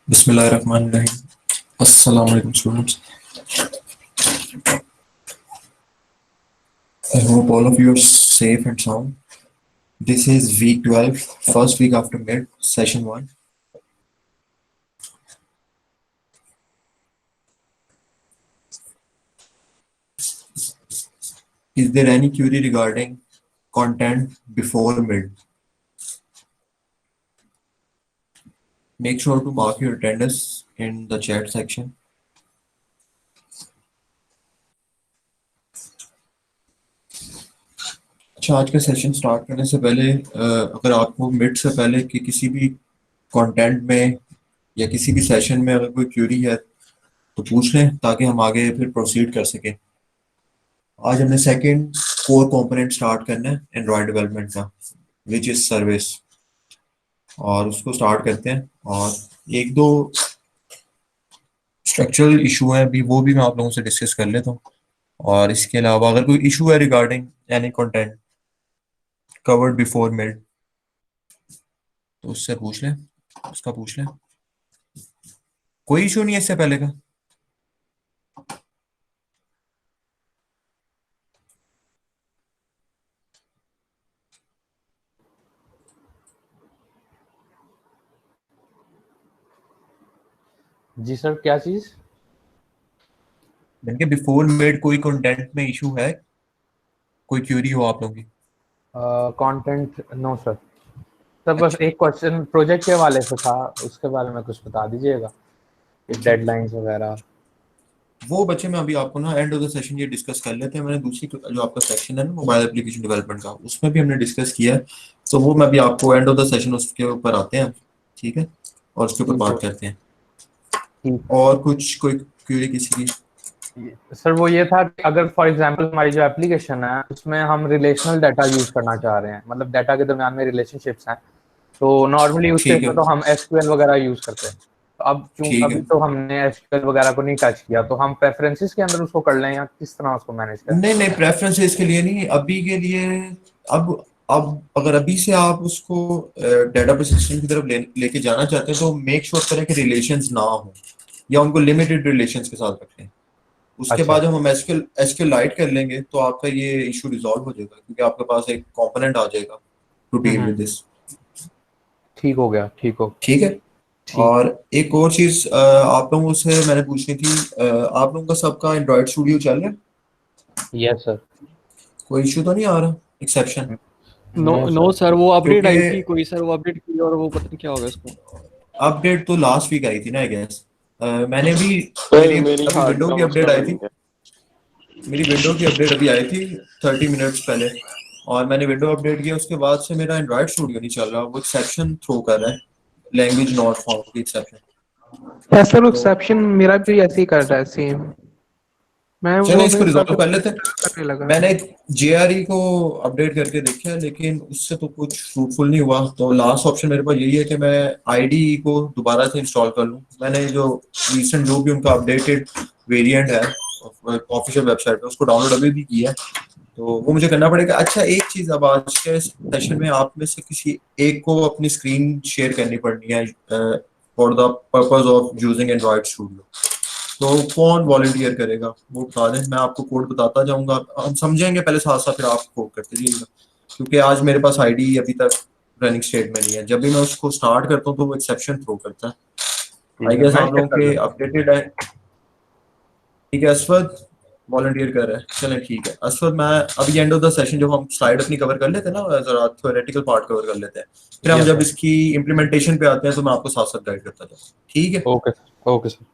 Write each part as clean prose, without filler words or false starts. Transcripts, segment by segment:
Bismillahirrahmanirrahim. Assalamu alaikum students. I hope all of you are safe and sound. This is week 12, first week after mid, session 1. Is there any query regarding content before mid? Make sure to mark your attendance in the chat section. अच्छा, आज का session start करने से पहले अगर आपको mid से पहले कि किसी भी कंटेंट में या किसी भी सेशन में अगर कोई क्यूरी है तो पूछ लें ताकि हम आगे फिर प्रोसीड कर सकें। आज हमने सेकंड कोर कंपोनेंट स्टार्ट करना है एंड्रॉयड डेवलपमेंट का, विच इज सर्विस, और उसको स्टार्ट करते हैं। और एक दो स्ट्रक्चरल इशू है भी, वो भी मैं आप लोगों से डिस्कस कर लेता हूँ। और इसके अलावा अगर कोई इशू है regarding any content covered before mid तो उससे पूछ लें, उसका पूछ लें। कोई इशू नहीं है इससे पहले का? जी सर, क्या चीज? मैंने बिफोर मिड कोई कंटेंट में इशू है, कोई क्यूरी हो आप लोगों की? Content no sir. सर बस अच्छा। एक क्वेश्चन प्रोजेक्ट के हवाले से था, उसके बारे में कुछ बता दीजिएगा, डेडलाइंस वगैरह। वो बच्चे मैं अभी आपको ना एंड ऑफ द सेशन ये डिस्कस कर लेते हैं। मैंने दूसरी जो आपका सेक्शन है ना मोबाइल एप्लीकेशन डेवलपमेंट का, उसमें भी हमने डिस्कस किया है। तो वो मैं अभी आपको एंड ऑफ द सेशन उसके ऊपर आते हैं, ठीक है, और उसके ऊपर ठीक बात है, करते हैं। ठीक। और कुछ कोई क्वेरी किसी की? सर वो ये था कि अगर फॉर एग्जांपल हमारी जो एप्लीकेशन है उसमें हम रिलेशनल डाटा यूज करना चाह रहे हैं, मतलब डाटा के दरमियान में रिलेशनशिप्स हैं, तो नॉर्मली उस केस ठीक है, में तो हम एसक्यूएल वगैरह यूज करते हैं। तो अब क्यों ठीक अभी है। तो हमने एसक्यूएल वगैरह को नहीं टच किया, तो हम प्रेफरेंसेस के अंदर उसको कर लें या किस तरह उसको मैनेज करें? नहीं नहीं, प्रेफरेंसेस के लिए नहीं, अभी के लिए। अब अगर अभी से आप उसको डाटा प्रोसेसिंग की तरफ लेके जाना चाहते हैं तो मेक श्योर करें कि रिलेशंस ना हो या उनको लिमिटेड रिलेशंस के साथ रखें। उसके अच्छा। बाद जब हम एसक्यूएल एसक्यूएल लाइट कर लेंगे तो आपका ये इशू रिजॉल्व हो जाएगा, क्योंकि आपके पास एक कंपोनेंट आ जाएगा to deal hmm, with this. ठीक हो गया, ठीक हो। ठीक है। ठीक। और एक और चीज आप लोगों से मैंने पूछनी थी, आप लोगों का सबका एंड्रॉइड स्टूडियो चल रहा है? Yes sir. कोई इशू तो नहीं आ रहा, exception? No no no sir. Sir, वो अपडेट क्योंकि आई थी कोई, सर वो अपडेट की और वो पता नहीं क्या होगा इसको। अपडेट तो लास्ट वीक आई थी ना, आई गेस। मैंने भी नहीं, मेरी मेरी अभी हार्ड विंडो का की अपडेट मसला आई नहीं थी। है। मेरी विंडो की अपडेट अभी आई थी 30 मिनट्स पहले, और मैंने विंडो अपडेट किया, उसके बाद से मेरा एंड्रॉइड स्टूडियो नहीं चल रहा, वो एक्सेप्शन थ्रो कर रहा है, लैंग्वेज नॉट फाउंड की एक्सेप्शन। ऐसा तो एक्सेप्शन मेरा भी ऐसे ही कर रहा है सेम। मैं चलो वो इसको मेरे रिजॉल्व साथ कर लेते हैं। करने लगा। मैंने जेआरई को अपडेट करके देखा है, लेकिन उससे तो कुछ फ्रूटफुल नहीं हुआ। तो लास्ट ऑप्शन मेरे पास यही है कि मैं आईडी को दोबारा से इंस्टॉल कर लूँ। मैंने जो रिसेंट जो भी उनका अपडेटेड वेरिएंट है ऑफिशियल वेबसाइट पे, उसको डाउनलोड अभी भी किया है, तो वो मुझे करना पड़ेगा। अच्छा, एक चीज, अब आज के सेशन में आप में से किसी एक को अपनी स्क्रीन शेयर करनी पड़नी है for the purpose of using Android studio. तो कौन वॉलंटियर करेगा वो बता दें, मैं आपको कोड बताता जाऊंगा, हम समझेंगे पहले साथ साथ, फिर आप कोड करते जाइएगा। क्योंकि आज मेरे पास आईडी अभी तक रनिंग स्टेट में नहीं है, जब भी मैं उसको स्टार्ट करता हूँ तो वो एक्सेप्शन थ्रो करता है। आई ठीक है, गेस मैं आप शेयर लोगों कर के दूंगा। अपडेटेड है। ठीक है, असफद वॉलंटियर कर रहा है, चलें ठीक है। असफद, मैं अभी एंड ऑफ द सेशन जब हम स्लाइड अपनी कवर कर लेते हैं ना, जरा थ्योरेटिकल पार्ट कवर कर लेते हैं, फिर हम यस जब सर। इसकी इम्प्लीमेंटेशन पे आते हैं तो मैं आपको साथ साथ गाइड करता जाऊँ, ठीक है? Okay sir, okay sir.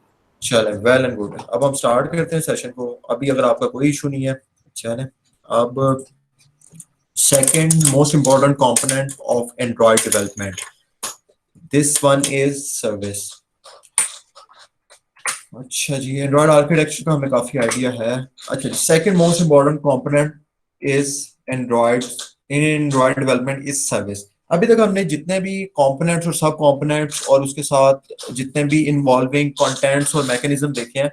चले, वेल एंड गुड। अब हम स्टार्ट करते हैं सेशन को, अभी अगर आपका कोई इशू नहीं है। चले, अब second most important component of Android development, this one is service. अच्छा जी, एंड्रॉइड आर्किटेक्चर का हमें काफी आइडिया है। अच्छा, second most important component is Android in Android development is service. अभी तक हमने जितने भी कंपोनेंट्स और सब कंपोनेंट्स और उसके साथ जितने भी इन्वॉल्विंग कंटेंट्स और मैकेनिज्म देखे हैं,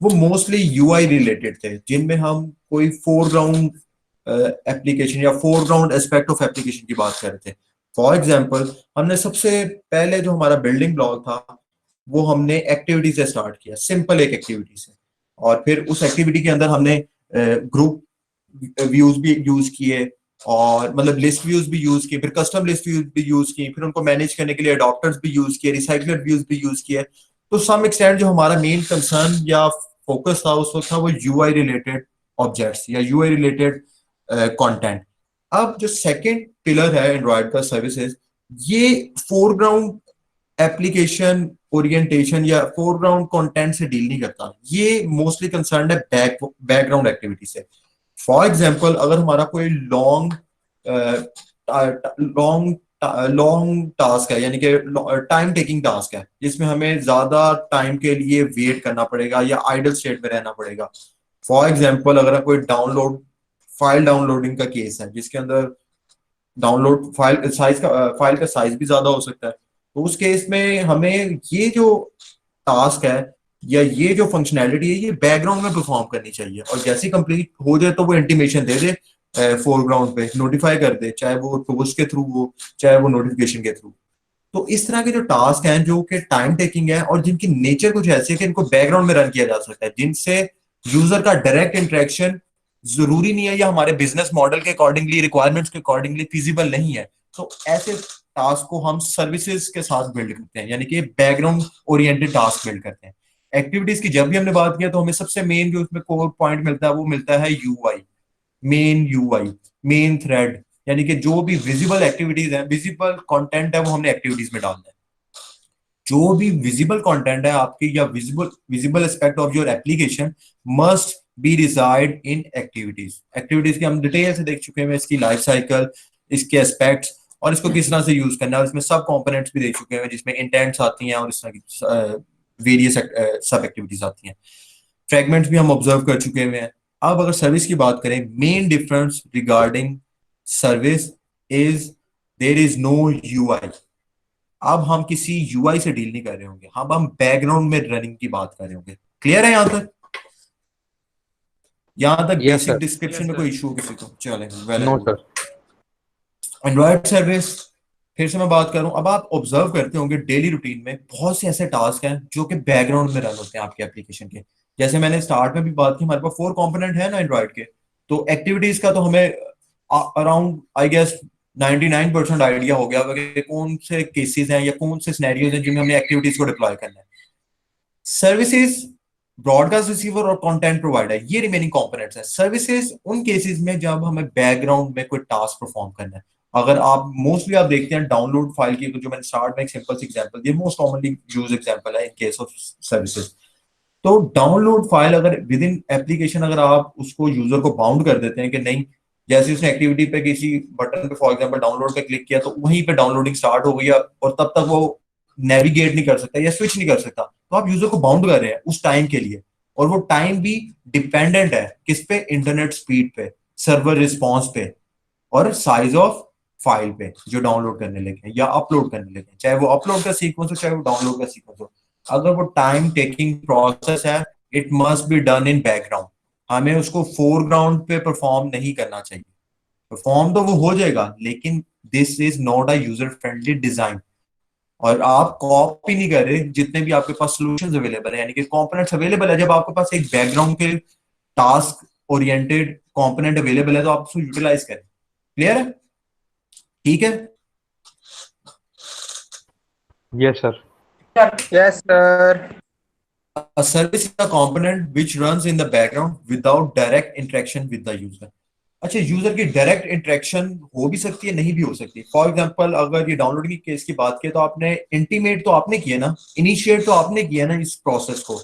वो मोस्टली यूआई रिलेटेड थे, जिनमें हम कोई फोरग्राउंड एप्लीकेशन या फोरग्राउंड एस्पेक्ट ऑफ एप्लीकेशन की बात कर रहे थे। फॉर एग्जाम्पल, हमने सबसे पहले जो हमारा बिल्डिंग ब्लॉक था वो हमने एक्टिविटी से स्टार्ट किया, सिंपल एक एक्टिविटी से, और फिर उस एक्टिविटी के अंदर हमने ग्रुप व्यूज भी यूज किए, और मतलब लिस्ट व्यूज भी यूज किए, फिर कस्टम लिस्ट व्यूज भी यूज किए, फिर उनको मैनेज करने के लिए अडॉप्टर्स भी यूज किए, रिसाइकलर व्यूज भी यूज किए। तो सम एक्सटेंड जो हमारा मेन कंसर्न या फोकस था उस वक्त था वो यूआई रिलेटेड ऑब्जेक्ट्स या यूआई रिलेटेड कंटेंट। अब जो सेकंड पिलर है एंड्रॉयड का सर्विसेज, ये फोरग्राउंड एप्लीकेशन ओरिएंटेशन या फोरग्राउंड कंटेंट से डील नहीं करता, ये मोस्टली कंसर्न है बैकग्राउंड एक्टिविटी से। फॉर एग्जाम्पल, अगर हमारा कोई लॉन्ग लॉन्ग लॉन्ग टास्क है, यानी कि टाइम टेकिंग टास्क है, जिसमें हमें ज्यादा टाइम के लिए वेट करना पड़ेगा या आइडल स्टेट में रहना पड़ेगा। फॉर एग्जाम्पल, अगर कोई फाइल डाउनलोडिंग का केस है जिसके अंदर डाउनलोड फाइल का साइज भी ज्यादा हो सकता है, तो उस केस में हमें ये जो टास्क है या ये जो फंक्शनैलिटी है ये बैकग्राउंड में परफॉर्म करनी चाहिए, और जैसे कंप्लीट हो जाए तो वो इंटीमेशन दे दे फोरग्राउंड पे, नोटिफाई कर दे, चाहे वो टूल्स के थ्रू हो चाहे वो नोटिफिकेशन के थ्रू। तो इस तरह के जो टास्क हैं जो कि टाइम टेकिंग है और जिनकी नेचर कुछ ऐसी है कि इनको बैकग्राउंड में रन किया जा सकता है, जिनसे यूजर का डायरेक्ट इंटरेक्शन जरूरी नहीं है या हमारे बिजनेस मॉडल के अकॉर्डिंगली, रिक्वायरमेंट्स के अकॉर्डिंगली फिजिबल नहीं है, तो ऐसे टास्क को हम सर्विसेज के साथ बिल्ड करते हैं, यानी कि बैकग्राउंड ओरिएंटेड टास्क बिल्ड करते हैं। एक्टिविटीज की जब भी हमने बात किया तो हमें सबसे मेन जो उसमें कोर पॉइंट मिलता है वो मिलता है यूआई, मेन थ्रेड, यानी कि जो भी विजिबल एक्टिविटीज है, विजिबल कंटेंट है, वो हमने एक्टिविटीज में डालना है। जो भी विजिबल कंटेंट है आपकी या visible aspect of your application must be reside in activities की हम डिटेल से देख चुके हैं, इसकी लाइफ साइकिल, इसके एस्पेक्ट्स और इसको किस तरह से यूज करना है, और इसमें सब कंपोनेंट्स भी देख चुके हैं जिसमें इंटेंट्स आती हैं और इस तरह की वेरियस सब एक्टिविटीज आती हैं। फ्रेगमेंट्स भी हम ऑब्जर्व कर चुके हुए हैं। अब अगर सर्विस की बात करें, main difference regarding service is there is no UI. अब हम किसी यूआई से डील नहीं कर रहे होंगे, हम बैकग्राउंड में रनिंग की बात कर रहे होंगे। क्लियर है यहां तक? Yes, basic sir. डिस्क्रिप्शन में कोई इशू किसी को? चले नो सर। एंड्रॉयड सर्विस फिर से मैं बात करूं, अब आप ऑब्जर्व करते होंगे डेली रूटीन में बहुत से ऐसे टास्क हैं जो कि बैकग्राउंड में रन होते हैं आपके एप्लीकेशन के। जैसे मैंने स्टार्ट में भी बात की, हमारे पास 4 कंपोनेंट है ना एंड्रॉयड के, तो एक्टिविटीज का तो हमें अराउंड आई गेस 99% आइडिया हो गया कि कौन से केसेस हैं या कौन से सिनेरियोज हैं जिनमें हमने एक्टिविटीज को डिप्लॉय करना है। सर्विसेज, ब्रॉडकास्ट रिसीवर और कंटेंट प्रोवाइडर, ये रिमेनिंग कंपोनेंट्स हैं। सर्विसेज उन केसेस में जब हमें बैकग्राउंड में कोई टास्क परफॉर्म करना है। अगर आप मोस्टली आप देखते हैं डाउनलोड फाइल की, तो जो मैंने स्टार्ट में एक सिंपल सी एग्जांपल दी, मोस्ट कॉमनली यूज एग्जांपल है इन केस ऑफ सर्विसेज। तो डाउनलोड फाइल अगर विद इन एप्लीकेशन अगर आप उसको यूजर को बाउंड कर देते हैं कि नहीं, जैसे उसने एक्टिविटी पे किसी बटन पे फॉर एग्जांपल डाउनलोड पे क्लिक किया तो वहीं पे डाउनलोडिंग स्टार्ट हो गई और तब तक वो नेविगेट नहीं कर सकता या स्विच नहीं कर सकता, तो आप यूजर को बाउंड कर रहे हैं उस टाइम के लिए, और वो टाइम भी डिपेंडेंट है किस पे? इंटरनेट स्पीड पे, सर्वर रिस्पॉन्स पे, और साइज ऑफ फाइल पे जो डाउनलोड करने लगे या अपलोड करने लगे, चाहे वो अपलोड का सीक्वेंस हो चाहे वो डाउनलोड का सीक्वेंस हो। अगर वो टाइम टेकिंग प्रोसेस है, it must be done in background. हमें उसको फोरग्राउंड पे परफॉर्म नहीं करना चाहिए। परफॉर्म तो वो हो जाएगा, लेकिन this is not a user friendly design. और आप कॉपी नहीं कर रहे जितने भी आपके पास सॉल्यूशंस अवेलेबल है, यानी कि कंपोनेंट्स अवेलेबल है। जब आपके पास एक बैकग्राउंड के टास्क ओरिएंटेड कंपोनेंट अवेलेबल है तो आप उसको यूटिलाइज करें। क्लियर है? ठीक है? Yes sir. Yes, sir. A service is a component which runs in the background without direct interaction with the user. अच्छा, यूजर की डायरेक्ट इंटरेक्शन हो भी सकती है, नहीं भी हो सकती। फॉर एग्जांपल, अगर ये डाउनलोडिंग की केस की बात की तो आपने इंटीमेट तो आपने किया ना, इनिशिएट तो आपने किया ना इस प्रोसेस को।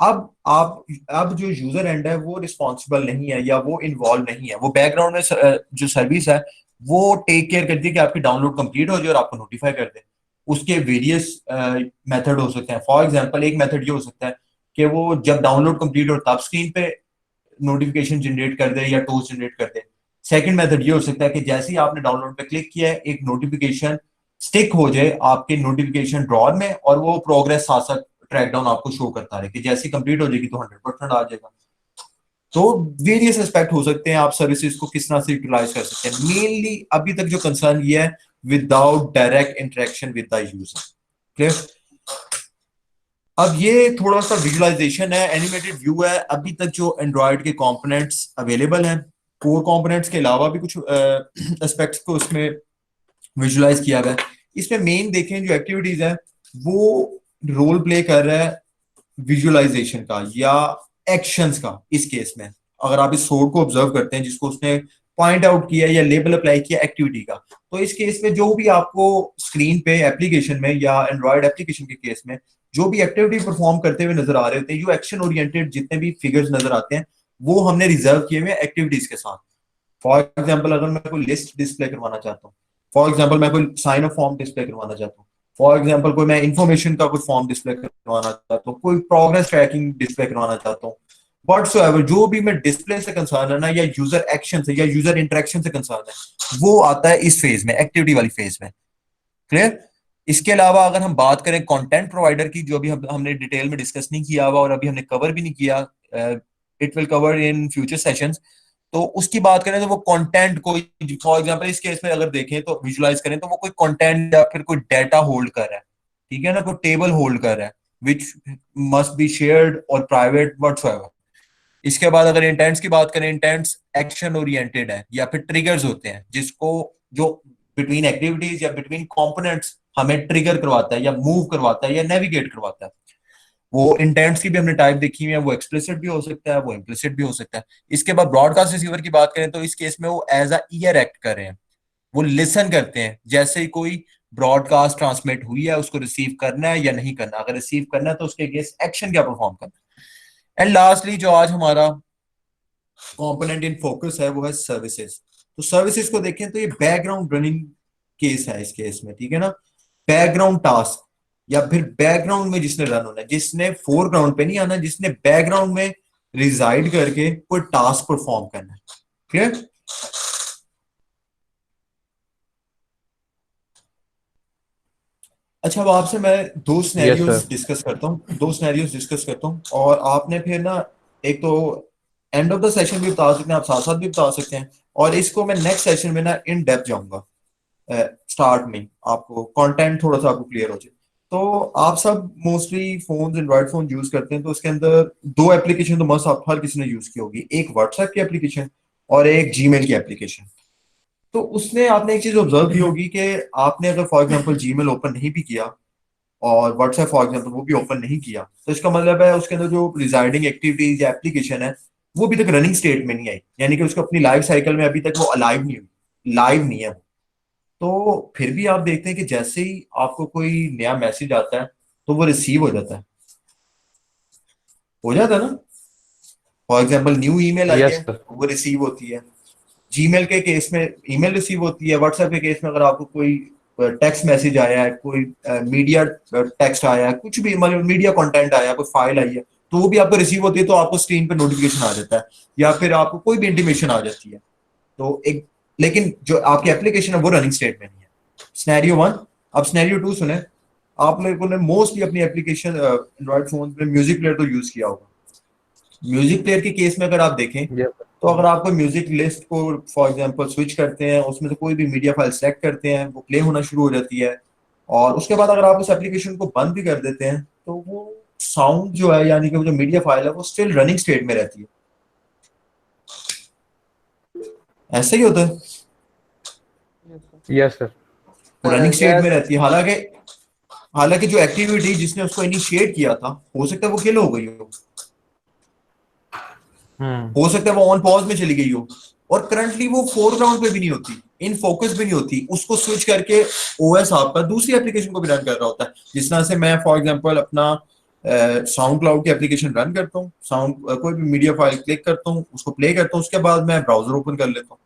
अब जो यूजर एंड है वो रिस्पॉन्सिबल नहीं है या वो इन्वॉल्व नहीं है, वो बैकग्राउंड में जो सर्विस है वो टेक केयर करती है कि आपकी डाउनलोड कंप्लीट हो जाए और आपको नोटिफाई कर दे। उसके वेरियस मेथड हो सकते हैं। फॉर एग्जांपल, एक मेथड ये हो सकता है कि वो जब डाउनलोड कंप्लीट हो तब स्क्रीन पे नोटिफिकेशन जनरेट कर दे या टूल्स जनरेट कर दे। सेकंड मेथड ये हो सकता है कि जैसे ही आपने डाउनलोड पे क्लिक किया है, एक नोटिफिकेशन स्टिक हो जाए आपके नोटिफिकेशन ड्रॉअर में और वो प्रोग्रेस साथ साथ ट्रैक डाउन आपको शो करता रहे कि जैसे कंप्लीट हो जाएगी तो 100% आ जाएगा। तो वेरियस एस्पेक्ट हो सकते हैं, आप सर्विसेज को किस तरह से यूटिलाइज कर सकते हैं। मेनली अभी तक जो कंसर्न ये है, without direct interaction with the user. Clear? अब ये थोड़ा सा विजुअलाइजेशन है, एनिमेटेड व्यू है। अभी तक जो एंड्रॉयड के कंपोनेंट्स अवेलेबल हैं, कोर कंपोनेंट्स के अलावा भी कुछ एस्पेक्ट्स को उसमें विजुअलाइज किया गया है। इसमें मेन देखें जो एक्टिविटीज है वो रोल प्ले कर रहा है विजुअलाइजेशन का या एक्शंस का। इस केस में अगर आप इस सोर्ड को ऑब्जर्व करते हैं जिसको उसने पॉइंट आउट किया या लेबल अप्लाई किया एक्टिविटी का, तो इस केस में जो भी आपको स्क्रीन पे एप्लीकेशन में या एंड्रॉयड एप्लीकेशन के केस में जो भी एक्टिविटी परफॉर्म करते हुए नजर आ रहे होते हैं, जो एक्शन ओरिएंटेड जितने भी फिगर्स नजर आते हैं वो हमने रिजर्व किए हुए एक्टिविटीज के साथ। फॉर एग्जाम्पल अगर मैं कोई लिस्ट डिस्प्ले करवाना चाहता हूँ, फॉर एग्जाम्पल मैं कोई साइन ऑफ फॉर्म डिस्प्ले करवाना चाहता हूँ, फॉर एग्जाम्पल कोई मैं इंफॉर्मेशन का कोई फॉर्म डिस्प्ले करवाना चाहता हूँ, कोई प्रोग्रेस ट्रैकिंग डिस्प्ले करवाना चाहता हूँ, व्हाटसोएवर जो भी मैं डिस्प्ले से कंसर्न है ना या यूजर एक्शन से या यूजर इंटरेक्शन से कंसर्न है वो आता है इस फेज में, एक्टिविटी वाली फेज में। क्लियर? इसके अलावा अगर हम बात करें कंटेंट प्रोवाइडर की, जो अभी हमने डिटेल में डिस्कस नहीं किया हुआ और अभी हमने कवर भी नहीं किया, it will cover in future sessions, तो उसकी बात करें तो वो कंटेंट कोई, फॉर एग्जांपल इस केस में अगर देखें तो विजुलाइज करें तो वो कोई कंटेंट या फिर कोई डाटा होल्ड कर रहा है, ठीक है ना, कोई टेबल होल्ड कर रहा है विच मस्ट बी शेयर्ड और प्राइवेट व्हाटसोएवर। इसके बाद अगर इंटेंट्स की बात करें, इंटेंट्स एक्शन ओरिएंटेड है या फिर ट्रिगर्स होते हैं जिसको जो बिटवीन एक्टिविटीज या बिटवीन कंपोनेंट्स हमें ट्रिगर करवाता है या मूव करवाता है या नेविगेट करवाता है। वो इंटेंट्स की भी हमने टाइप देखी हुई है, वो एक्सप्लिसिट भी हो सकता है, वो इम्प्लिसिट भी हो सकता है। इसके बाद ब्रॉडकास्ट रिसीवर की बात करें तो इस केस में वो एज अ ईयर एक्ट कर रहे हैं, वो लिसन करते हैं, जैसे ही कोई ब्रॉडकास्ट ट्रांसमिट हुई है उसको रिसीव करना है या नहीं करना, अगर रिसीव करना है तो उसके अगेंस्ट एक्शन क्या परफॉर्म करना है। एंड लास्टली जो आज हमारा कंपोनेंट इन फोकस है वो है सर्विसेज। तो सर्विसेज को देखें तो ये बैकग्राउंड रनिंग केस है इस केस में, ठीक है ना। बैकग्राउंड टास्क या फिर बैकग्राउंड में जिसने रन होना है, जिसने फोरग्राउंड पे नहीं आना, जिसने बैकग्राउंड में रिजाइड करके कोई टास्क परफॉर्म करना है। क्लियर? अच्छा, अब आपसे मैं दो सिनेरियोज डिस्कस करता हूँ, और आपने फिर ना एक तो एंड ऑफ द सेशन भी बता सकते हैं, आप साथ साथ भी बता सकते हैं, और इसको मैं नेक्स्ट सेशन में ना इन डेप्थ जाऊंगा। स्टार्ट में आपको कंटेंट थोड़ा सा आपको क्लियर हो जाए। तो आप सब mostly phone Android phone use करते हैं, तो उसके अंदर दो एप्लीकेशन तो मस्ट आप हर किसी ने यूज की होगी, एक व्हाट्सएप की एप्लीकेशन और एक जीमेल की एप्लीकेशन। तो उसने आपने एक चीज ऑब्जर्व की होगी कि आपने अगर फॉर एग्जाम्पल जीमेल ओपन नहीं भी किया और व्हाट्सएप फॉर एग्जाम्पल वो भी ओपन नहीं किया, तो इसका मतलब है उसके अंदर जो रिजाइडिंग एक्टिविटीज या एप्लीकेशन है वो अभी तक रनिंग स्टेट में नहीं आई, यानी कि उसको अपनी लाइफ साइकिल में अभी तक वो अलाइव नहीं हुई, लाइव नहीं है। तो फिर भी आप देखते हैं कि जैसे ही आपको कोई नया मैसेज आता है तो वो रिसीव हो जाता है ना। फॉर एग्जाम्पल न्यू ईमेल आई है वो रिसीव होती है, जीमेल के केस में ईमेल रिसीव होती है, व्हाट्सएप के केस में अगर आपको कोई टेक्स्ट मैसेज आया है, कोई मीडिया टेक्स्ट आया है, कुछ भी मतलब मीडिया कंटेंट आया है, कोई फाइल आई है, तो वो भी आपको रिसीव होती है, तो आपको स्क्रीन पे नोटिफिकेशन आ जाता है या फिर आपको कोई भी इंटीमेशन आ जाती है। तो एक, लेकिन जो आपकी एप्लीकेशन है वो रनिंग स्टेट में नहीं है। सिनेरियो 1। अब सिनेरियो 2 सुने। आप लोगों ने मोस्टली अपनी एप्लीकेशन एंड्रॉइड फोन में म्यूजिक प्लेयर तो यूज किया होगा। म्यूजिक प्लेयर के केस में अगर आप देखें तो अगर आप कोई म्यूजिक लिस्ट को फॉर एग्जांपल स्विच करते हैं, उसमें से कोई भी मीडिया फाइल सेलेक्ट करते हैं, वो प्ले होना शुरू हो जाती है, और उसके बाद अगर आप उस एप्लीकेशन को बंद भी कर देते हैं तो वो साउंड जो है यानी कि वो जो मीडिया फाइल है वो स्टिल रनिंग स्टेट में रहती है। ऐसा ही होता है, यस सर, रनिंग स्टेट में रहती है। हालांकि जो एक्टिविटी जिसने उसको इनिशिएट किया था हो सकता है वो किल हो गई हो सकता है वो ऑन पॉज में चली गई हो, और करंटली वो फोरग्राउंड पे भी नहीं होती, इन फोकस भी नहीं होती, उसको स्विच करके ओएस आपका दूसरी एप्लीकेशन को भी रन कर रहा होता है। जिस तरह से मैं फॉर एग्जांपल अपना साउंड क्लाउड की एप्लीकेशन रन करता हूँ, साउंड कोई भी मीडिया फाइल क्लिक करता हूँ, उसको प्ले करता हूँ, उसके बाद मैं ब्राउजर ओपन कर लेता हूँ,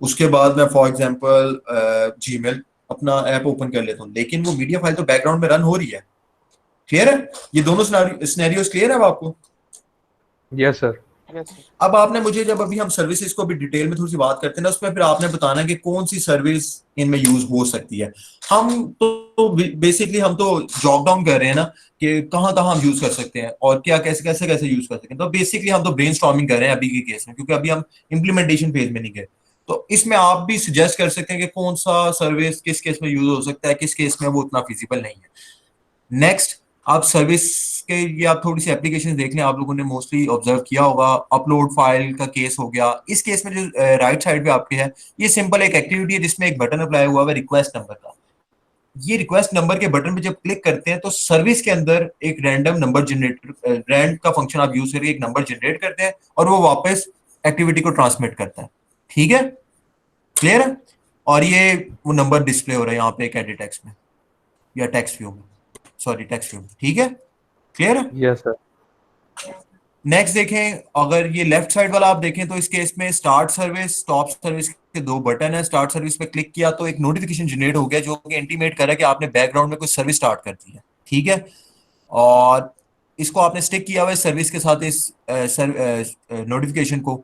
उसके बाद मैं फॉर एग्जांपल जीमेल अपना ऐप ओपन कर लेता हूँ, लेकिन वो मीडिया फाइल तो बैकग्राउंड में रन हो रही है। क्लियर है? ये दोनों सिनेरियोस क्लियर है अब आपको? Yes sir. अब आपने मुझे, जब अभी हम सर्विसेज को भी डिटेल में थोड़ी सी बात करते हैं ना, उसमें फिर आपने बताना कि कौन सी सर्विस इनमें यूज हो सकती है। हम तो बेसिकली हम तो जॉब डाउन कर रहे हैं ना कि कहाँ कहाँ हम यूज कर सकते हैं और क्या कैसे कैसे कैसे यूज कर सकते हैं। तो बेसिकली हम तो ब्रेनस्टॉर्मिंग कर रहे हैं अभी के केस में, क्योंकि अभी हम इम्प्लीमेंटेशन फेज में नहीं गए। तो इसमें आप भी सजेस्ट कर सकते हैं कि कौन सा सर्विस किस केस में यूज हो सकता है, किस केस में वो उतना फिजिबल नहीं है। नेक्स्ट, आप सर्विस के ये आप थोड़ी सी एप्लीकेशन देख लें, आप लोगों ने मोस्टली ऑब्जर्व किया होगा। अपलोड फाइल का केस हो गया, इस केस में जो राइट साइड पे आपके है, ये सिंपल एक एक्टिविटी है जिसमें एक बटन अप्लाई हुआ है रिक्वेस्ट नंबर का। ये रिक्वेस्ट नंबर के बटन पे जब क्लिक करते हैं तो सर्विस के अंदर एक रैंडम नंबर जनरेटर, रैंड का फंक्शन आप यूज करके एक नंबर जनरेट करते हैं और वो वापस एक्टिविटी को ट्रांसमिट करता है। ठीक है, क्लियर है? और ये वो नंबर डिस्प्ले हो रहा है यहाँ पे कैंडी टेक्स्ट में या टेक्स्ट व्यू में, सॉरी टेक्स्ट व्यू में। ठीक है, क्लियर है? Yes sir. नेक्स्ट देखें, अगर ये लेफ्ट साइड वाला आप देखें तो इस केस में स्टार्ट सर्विस, स्टॉप सर्विस के दो बटन है। स्टार्ट सर्विस पे क्लिक किया तो एक नोटिफिकेशन जनरेट हो गया जो कि इंटीमेट कर रहा है कि आपने बैकग्राउंड में कोई सर्विस स्टार्ट कर दी है। ठीक है, और इसको आपने स्टिक किया हुआ है सर्विस के साथ, इस नोटिफिकेशन को।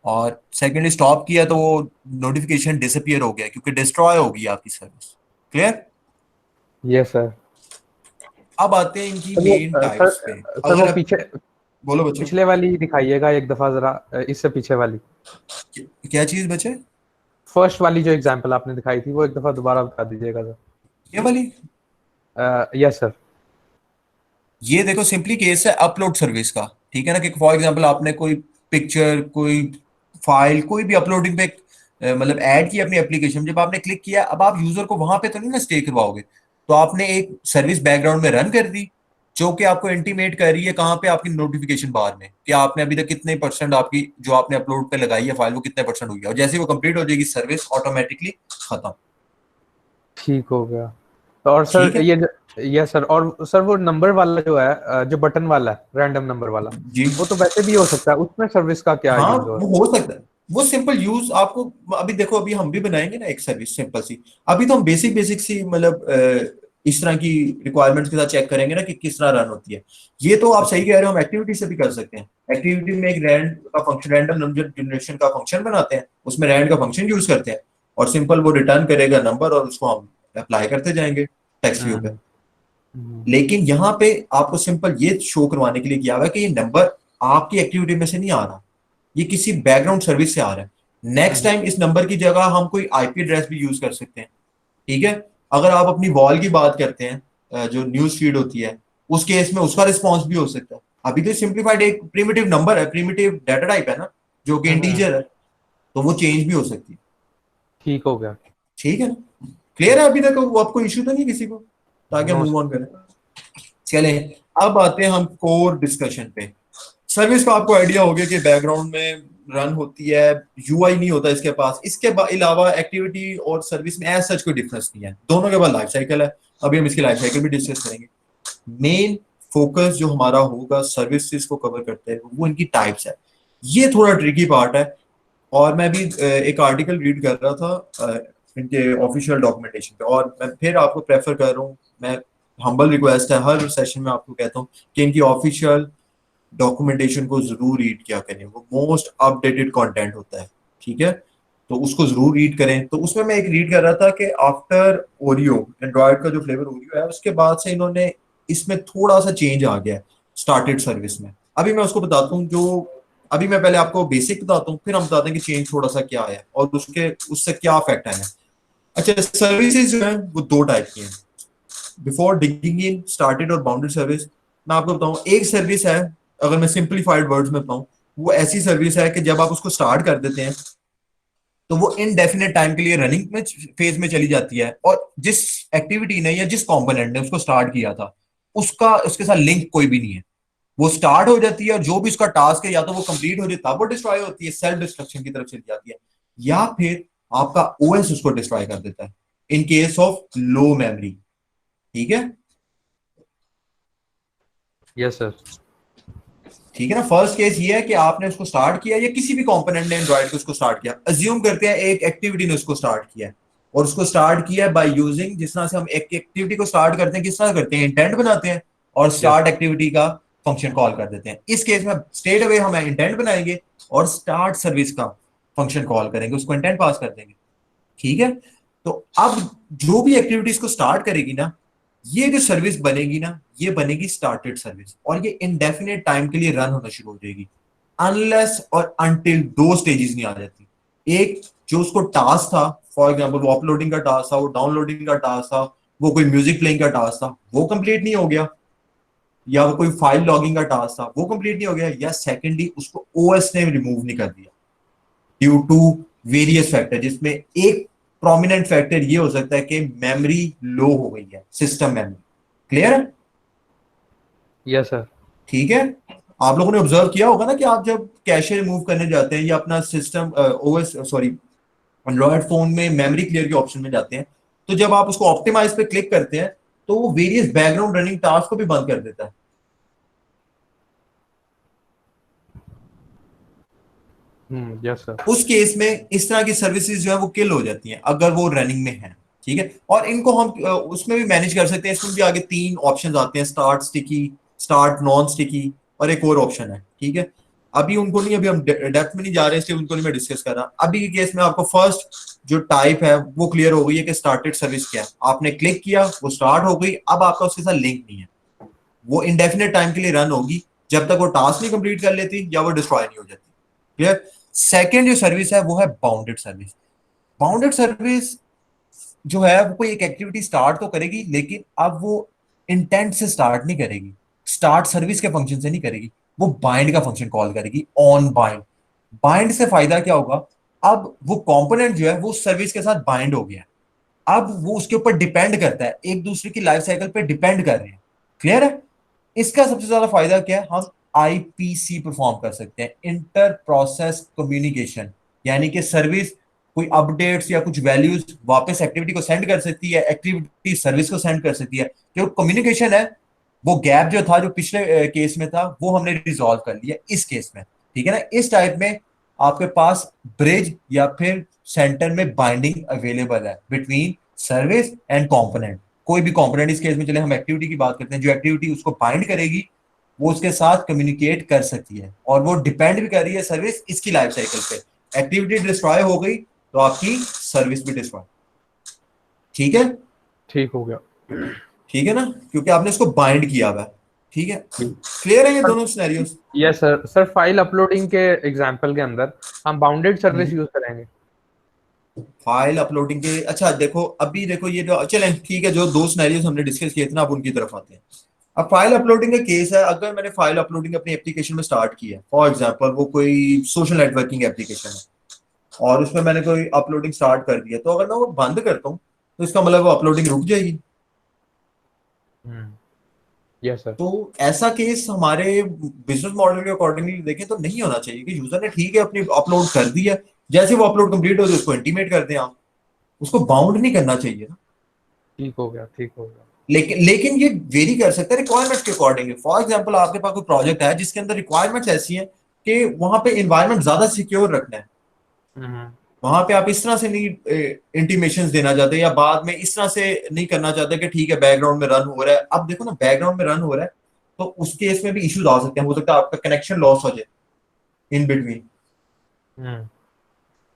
और सेकेंडली स्टॉप किया तो वो नोटिफिकेशन डिसअपियर हो गया क्योंकि डिस्ट्रॉय हो गई आपकी सर्विस। क्लियर? Yes sir. अब आते हैं इनकी सर मेन टाइप्स पे। सर वो पीछे बोलो बच्चों, पिछले वाली दिखाइएगा एक दफा जरा, इससे पीछे वाली, क्या चीज बचे? फर्स्ट वाली जो एग्जांपल आपने दिखाई थी वो एक दफा दोबारा बता दीजिएगा सर। ये वाली? Yes sir. ये देखो सिंपली केस है अपलोड सर्विस का। ठीक है ना, कि फॉर एग्जांपल आपने कोई पिक्चर, कोई फाइल, कोई भी अपलोडिंग पे मतलब ऐड किया अपनी एप्लीकेशन, जब आपने क्लिक किया, अब आप यूजर को वहां पे तो नहीं ना स्टे करवाओगे, तो आपने एक सर्विस बैकग्राउंड में रन कर दी जो कि आपको इंटीमेट कर रही है कहाँ पे आपकी नोटिफिकेशन बार में कि आपने अभी तक कितने परसेंट आपकी जो आपने अपलोड पे लगाई है फाइल वो कितने परसेंट हुई है, और जैसे ही वो कंप्लीट हो जाएगी सर्विस ऑटोमेटिकली खत्म। ठीक हो गया। तो और ठीक सर है? ये, यस सर, और सर वो नंबर वाला जो है, जो बटन वाला है, रैंडम नंबर वाला, जी वो तो वैसे भी हो सकता है, उसमें सर्विस का क्या हाँ, यूज हो वो हो सकता है। वो सिंपल यूज आपको अभी देखो, अभी हम भी बनाएंगे ना एक सर्विस सिंपल सी। अभी तो हम बेसिक बेसिक सी मतलब इस तरह की रिक्वायरमेंट्स के साथ चेक करेंगे ना कि किस तरह रन होती है। ये तो आप सही कह रहे हो, हम एक्टिविटी से भी कर सकते हैं। एक्टिविटी में एक रैंड का फंक्शन, रैंडम नंबर जनरेशन का फंक्शन बनाते हैं, उसमें रैंड का फंक्शन यूज करते हैं और सिंपल वो रिटर्न करेगा नंबर और उसको हम अप्लाई करते जाएंगे टेक्स्ट व्यू पे। लेकिन यहाँ पे आपको सिंपल ये शो करवाने के लिए किया हुआ है कि ये नंबर आपकी एक्टिविटी में से नहीं आ रहा, ये किसी बैकग्राउंड सर्विस से आ रहा है। नेक्स्ट टाइम इस नंबर की जगह हम कोई आईपी एड्रेस भी यूज कर सकते हैं। ठीक है, अगर आप अपनी वॉल की बात करते हैं, जो न्यूज फीड होती है, उस केस में उसका रिस्पॉन्स भी हो सकता है। अभी तो सिंप्लीफाइड एक प्रिमिटिव नंबर है, प्रिमिटिव डाटा टाइप है ना, जो कि इंटीजर है, तो वो चेंज भी हो सकती है। ठीक हो गया। ठीक है ना, क्लियर है? अभी तक वो आपको इश्यू तो नहीं किसी को, ताकि हम No, मूव ऑन करें। चले, अब आते हैं हम कोर डिस्कशन पे। सर्विस का आपको आइडिया हो गया कि बैकग्राउंड में रन होती है, यूआई नहीं होता इसके पास। इसके अलावा एक्टिविटी और सर्विस में एज सच कोई डिफरेंस नहीं है, दोनों के पास लाइफ साइकिल है। अभी हम इसकी लाइफ साइकिल भी डिस्कस करेंगे। मेन फोकस जो हमारा होगा सर्विसेज को कवर करते हैं वो इनकी टाइप्स है। ये थोड़ा ट्रिकी पार्ट है, और मैं भी एक आर्टिकल रीड कर रहा था इनके ऑफिशियल डॉक्यूमेंटेशन पे, और मैं फिर आपको प्रेफर कर रहा हूँ, मैं हम्बल रिक्वेस्ट है हर सेशन में आपको कहता हूँ कि इनकी ऑफिशियल डॉक्यूमेंटेशन को जरूर रीड किया करें, वो मोस्ट अपडेटेड कंटेंट होता है। ठीक है, तो उसको जरूर रीड करें। तो उसमें मैं एक रीड कर रहा था कि आफ्टर ओरियो, एंड्रॉयड का जो फ्लेवर ओरियो है उसके बाद से इन्होंने इसमें थोड़ा सा चेंज आ गया है स्टार्टेड सर्विस में। अभी मैं उसको बताता हूँ, जो अभी मैं पहले आपको बेसिक बताता हूँ, फिर हम बताते हैं कि चेंज थोड़ा सा क्या है और उससे क्या इफेक्ट आया है। अच्छा, सर्विसेज जो है वो दो टाइप की हैं, बिफोर डिगिंग इन, स्टार्टेड और बाउंडेड सर्विस। मैं आपको बताऊं, एक सर्विस है, अगर मैं सिंप्लीफाइड वर्ड्स में बताऊं, वो ऐसी सर्विस है कि जब आप उसको स्टार्ट कर देते हैं तो वो इनडेफिनेट टाइम के लिए रनिंग में फेज में चली जाती है, और जिस एक्टिविटी ने या जिस कॉम्पोनेंट ने उसको स्टार्ट किया था उसका उसके साथ लिंक कोई भी नहीं है। वो स्टार्ट हो जाती है और जो भी उसका टास्क है या तो वो कंप्लीट हो जाता है, वो डिस्ट्रॉय होती है, सेल्फ डिस्ट्रक्शन की तरफ चली जाती है, या फिर आपका ओएस उसको डिस्ट्रॉय कर देता है in case of low memory. ठीक है, यस सर। ठीक है ना। फर्स्ट केस ये है कि आपने उसको स्टार्ट किया या किसी भी कंपोनेंट ने एंड्रॉइड को उसको स्टार्ट किया। अज्यूम करते हैं एक एक्टिविटी ने उसको स्टार्ट किया है, और उसको स्टार्ट किया बाय यूजिंग, जिस तरह से हम एक एक्टिविटी को स्टार्ट करते हैं किस तरह करते हैं, इंटेंट बनाते हैं और स्टार्ट एक्टिविटी का फंक्शन कॉल कर देते हैं। इस केस में स्ट्रेट अवे हम इंटेंट बनाएंगे और स्टार्ट सर्विस का फंक्शन कॉल करेंगे, उसको इंटेंट पास कर देंगे। ठीक है, तो अब जो भी एक्टिविटीज को स्टार्ट करेगी ना, ये जो सर्विस बनेगी ना, ये बनेगी स्टार्टेड सर्विस, और ये इनडेफिनेट टाइम के लिए रन होना शुरू हो जाएगी अनलेस और अनटिल दो स्टेजेस नहीं आ जाती। एक, जो उसको टास्क था, फॉर एग्जांपल वो अपलोडिंग का टास्क था, वो डाउनलोडिंग का टास्क था, वो कोई म्यूजिक प्लेइंग का टास्क था, वो कंप्लीट नहीं हो गया, या वो कोई फाइल लॉगिंग का टास्क था वो कंप्लीट नहीं हो गया, या सेकेंडली उसको ओएस ने रिमूव नहीं कर दिया ड्यू टू वेरियस फैक्टर, जिसमें एक प्रोमिनेंट फैक्टर ये हो सकता है कि मेमोरी लो हो गई है, सिस्टम मेमोरी। क्लियर है? Yes sir. ठीक है। आप लोगों ने ऑब्जर्व किया होगा ना कि आप जब कैशे रिमूव करने जाते हैं या अपना system OS sorry Android phone में मेमोरी क्लियर के ऑप्शन में जाते हैं, तो जब आप उसको ऑप्टिमाइज पे क्लिक करते हैं तो वो वेरियस बैकग्राउंड रनिंग टास्क को भी बंद कर देता है। Yes sir. उस केस में इस तरह की सर्विसेज जो है वो किल हो जाती हैं अगर वो रनिंग में है। ठीक है। और इनको हम उसमें भी मैनेज कर सकते हैं। इसमें भी आगे 3 ऑप्शंस आते हैं, start sticky, start non sticky, और एक और ऑप्शन है। ठीक है। अभी उनको नहीं, अभी हम डेप्थ में नहीं जा रहे, इसलिए उनको नहीं मैं डिस्कस कर रहा। अभी के केस में आपको फर्स्ट जो टाइप है वो क्लियर हो गई है कि स्टार्टेड सर्विस क्या है। आपने क्लिक किया, वो स्टार्ट हो गई, अब आपका उसके साथ लिंक नहीं है, वो इंडेफिनेट टाइम के लिए रन होगी जब तक वो टास्क नहीं कंप्लीट कर लेती या वो डिस्ट्रॉय नहीं हो जाती। क्लियर? सेकेंड जो सर्विस है वो है बाउंडेड सर्विस। बाउंडेड सर्विस जो है वो कोई एक एक्टिविटी स्टार्ट तो करेगी, लेकिन अब वो इंटेंट से स्टार्ट नहीं करेगी, स्टार्ट सर्विस के फंक्शन से नहीं करेगी, वो बाइंड का फंक्शन कॉल करेगी, ऑन बाइंड। बाइंड से फायदा क्या होगा, अब वो कंपोनेंट जो है वो सर्विस के साथ बाइंड हो गया, अब वो उसके ऊपर डिपेंड करता है, एक दूसरे की लाइफ साइकिल पे डिपेंड कर रहे हैं। क्लियर है? इसका सबसे ज्यादा फायदा क्या है, हम आईपीसी परफॉर्म कर सकते हैं, इंटर प्रोसेस कम्युनिकेशन, यानी कि सर्विस कोई अपडेट्स या कुछ वैल्यूज वापस एक्टिविटी को सेंड कर सकती है, एक्टिविटी सर्विस को सेंड कर सकती है। जो कम्युनिकेशन है, वो गैप जो था, जो पिछले केस में था, वो हमने रिजॉल्व कर लिया इस केस में। ठीक है ना? इस टाइप में आपके पास ब्रिज या फिर सेंटर में बाइंडिंग अवेलेबल है बिटवीन सर्विस एंड कंपोनेंट। कोई भी कंपोनेंट, इस केस में चले हम एक्टिविटी की बात करते हैं, जो एक्टिविटी उसको बाइंड करेगी वो उसके साथ कम्युनिकेट कर सकती है, और वो डिपेंड भी कर रही है सर्विस इसकी लाइफ साइकिल पे। एक्टिविटी डिस्ट्रॉय हो गई तो आपकी सर्विस भी डिस्ट्रॉय। ठीक है? ठीक हो गया। ठीक है ना? क्योंकि आपने इसको बाइंड किया हुआ है। ठीक है? क्लियर है ये दोनों scenarios? Yes sir. Sir file uploading के एग्जांपल के अंदर हम बाउंडेड सर्विस यूज करेंगे। फाइल अपलोडिंग के, अच्छा देखो, अभी देखो ये जो चले, ठीक है, जो 2 सिनेरियोस हमने डिस्कस किए थे ना, अब उनकी तरफ आते हैं। अब फाइल अपलोडिंग का केस है, अगर मैंने फाइल अपलोडिंग अपनी एप्लीकेशन में स्टार्ट किया है, फॉर एग्जांपल वो कोई सोशल नेटवर्किंग एप्लीकेशन है और उसमें मैंने कोई अपलोडिंग स्टार्ट कर दिया, तो अगर मैं वो बंद करता हूँ तो इसका मतलब वो अपलोडिंग रुक जाएगी। Yes sir. तो ऐसा केस हमारे बिजनेस मॉडल के अकॉर्डिंगली देखें तो नहीं होना चाहिए कि यूजर ने ठीक है अपनी अपलोड कर दिया, जैसे वो अपलोड कंप्लीट हो तो उसको इंटीमेट कर दें आप, उसको बाउंड नहीं करना चाहिए ना। ठीक हो गया, ठीक हो गया। लेकिन ये वेरी कर सकता है रिक्वायरमेंट्स के अकॉर्डिंग। फॉर एग्जांपल आपके पास कोई प्रोजेक्ट है जिसके अंदर रिक्वायरमेंट्स ऐसी हैं कि वहां पे एनवायरनमेंट ज्यादा सिक्योर रखना है, वहां पे आप इस तरह से नहीं इंटीमेशन देना चाहते, या बाद में इस तरह से नहीं करना चाहते कि ठीक है बैकग्राउंड में रन हो रहा है। अब देखो ना, बैकग्राउंड में रन हो रहा है तो उस केस में भी इश्यूज आ सकते हैं, हो सकता है आपका कनेक्शन लॉस हो जाए इन बिटवीन,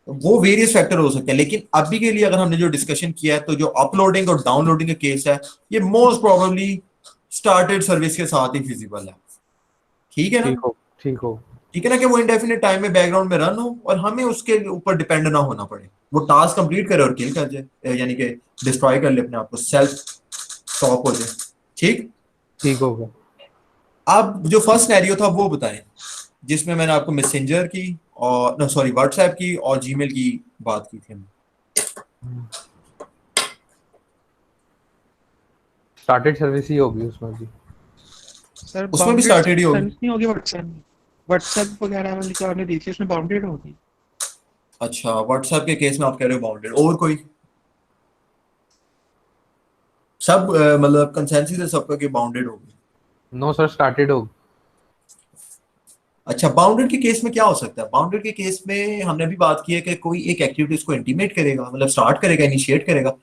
वो वेरियस फैक्टर हो सकते हैं। लेकिन अभी के लिए अगर हमने जो डिस्कशन किया है, तो जो अपलोडिंग और डाउनलोडिंग का केस है, ये मोस्ट प्रोबेबली स्टार्टेड सर्विस के साथ ही फिजिबल है। ठीक है ना? ठीक हो, ठीक हो। ठीक है ना, कि वो इंडेफिनिट टाइम में बैकग्राउंड में रन हो और हमें उसके ऊपर डिपेंड ना होना पड़े, वो टास्क कंप्लीट करे और किल कर जाए, यानी कि डिस्ट्रॉय कर ले अपने आप को, सेल्फ स्टॉप हो जाए। ठीक? ठीक हो गया। अब जो फर्स्ट सिनेरियो था वो बताएं, जिसमें मैंने आपको मैसेंजर की और no, सॉरी व्हाट्सएप की और जीमेल की बात की थी। स्टार्टेड सर्विस ही होगी उसमें भी। सर उसमें भी स्टार्टेड ही होगी। नहीं होगी व्हाट्सएप वगैरह वाली जो आपने दी थी उसमें बाउंडेड होगी। अच्छा, व्हाट्सएप के केस में आप कह रहे हो बाउंडेड, और कोई सब मतलब कंसेंसस है सबका कि बाउंडेड होगी? नो सर, स्टार्टेड होगी। अच्छा, बाउंडेड के केस में क्या हो सकता है? बाउंडेड के केस में हमने भी बात की है कि कोई एक एक्टिविटी उसको इंटीमेट करेगा, मतलब स्टार्ट करेगा, इनिशिएट करेगा,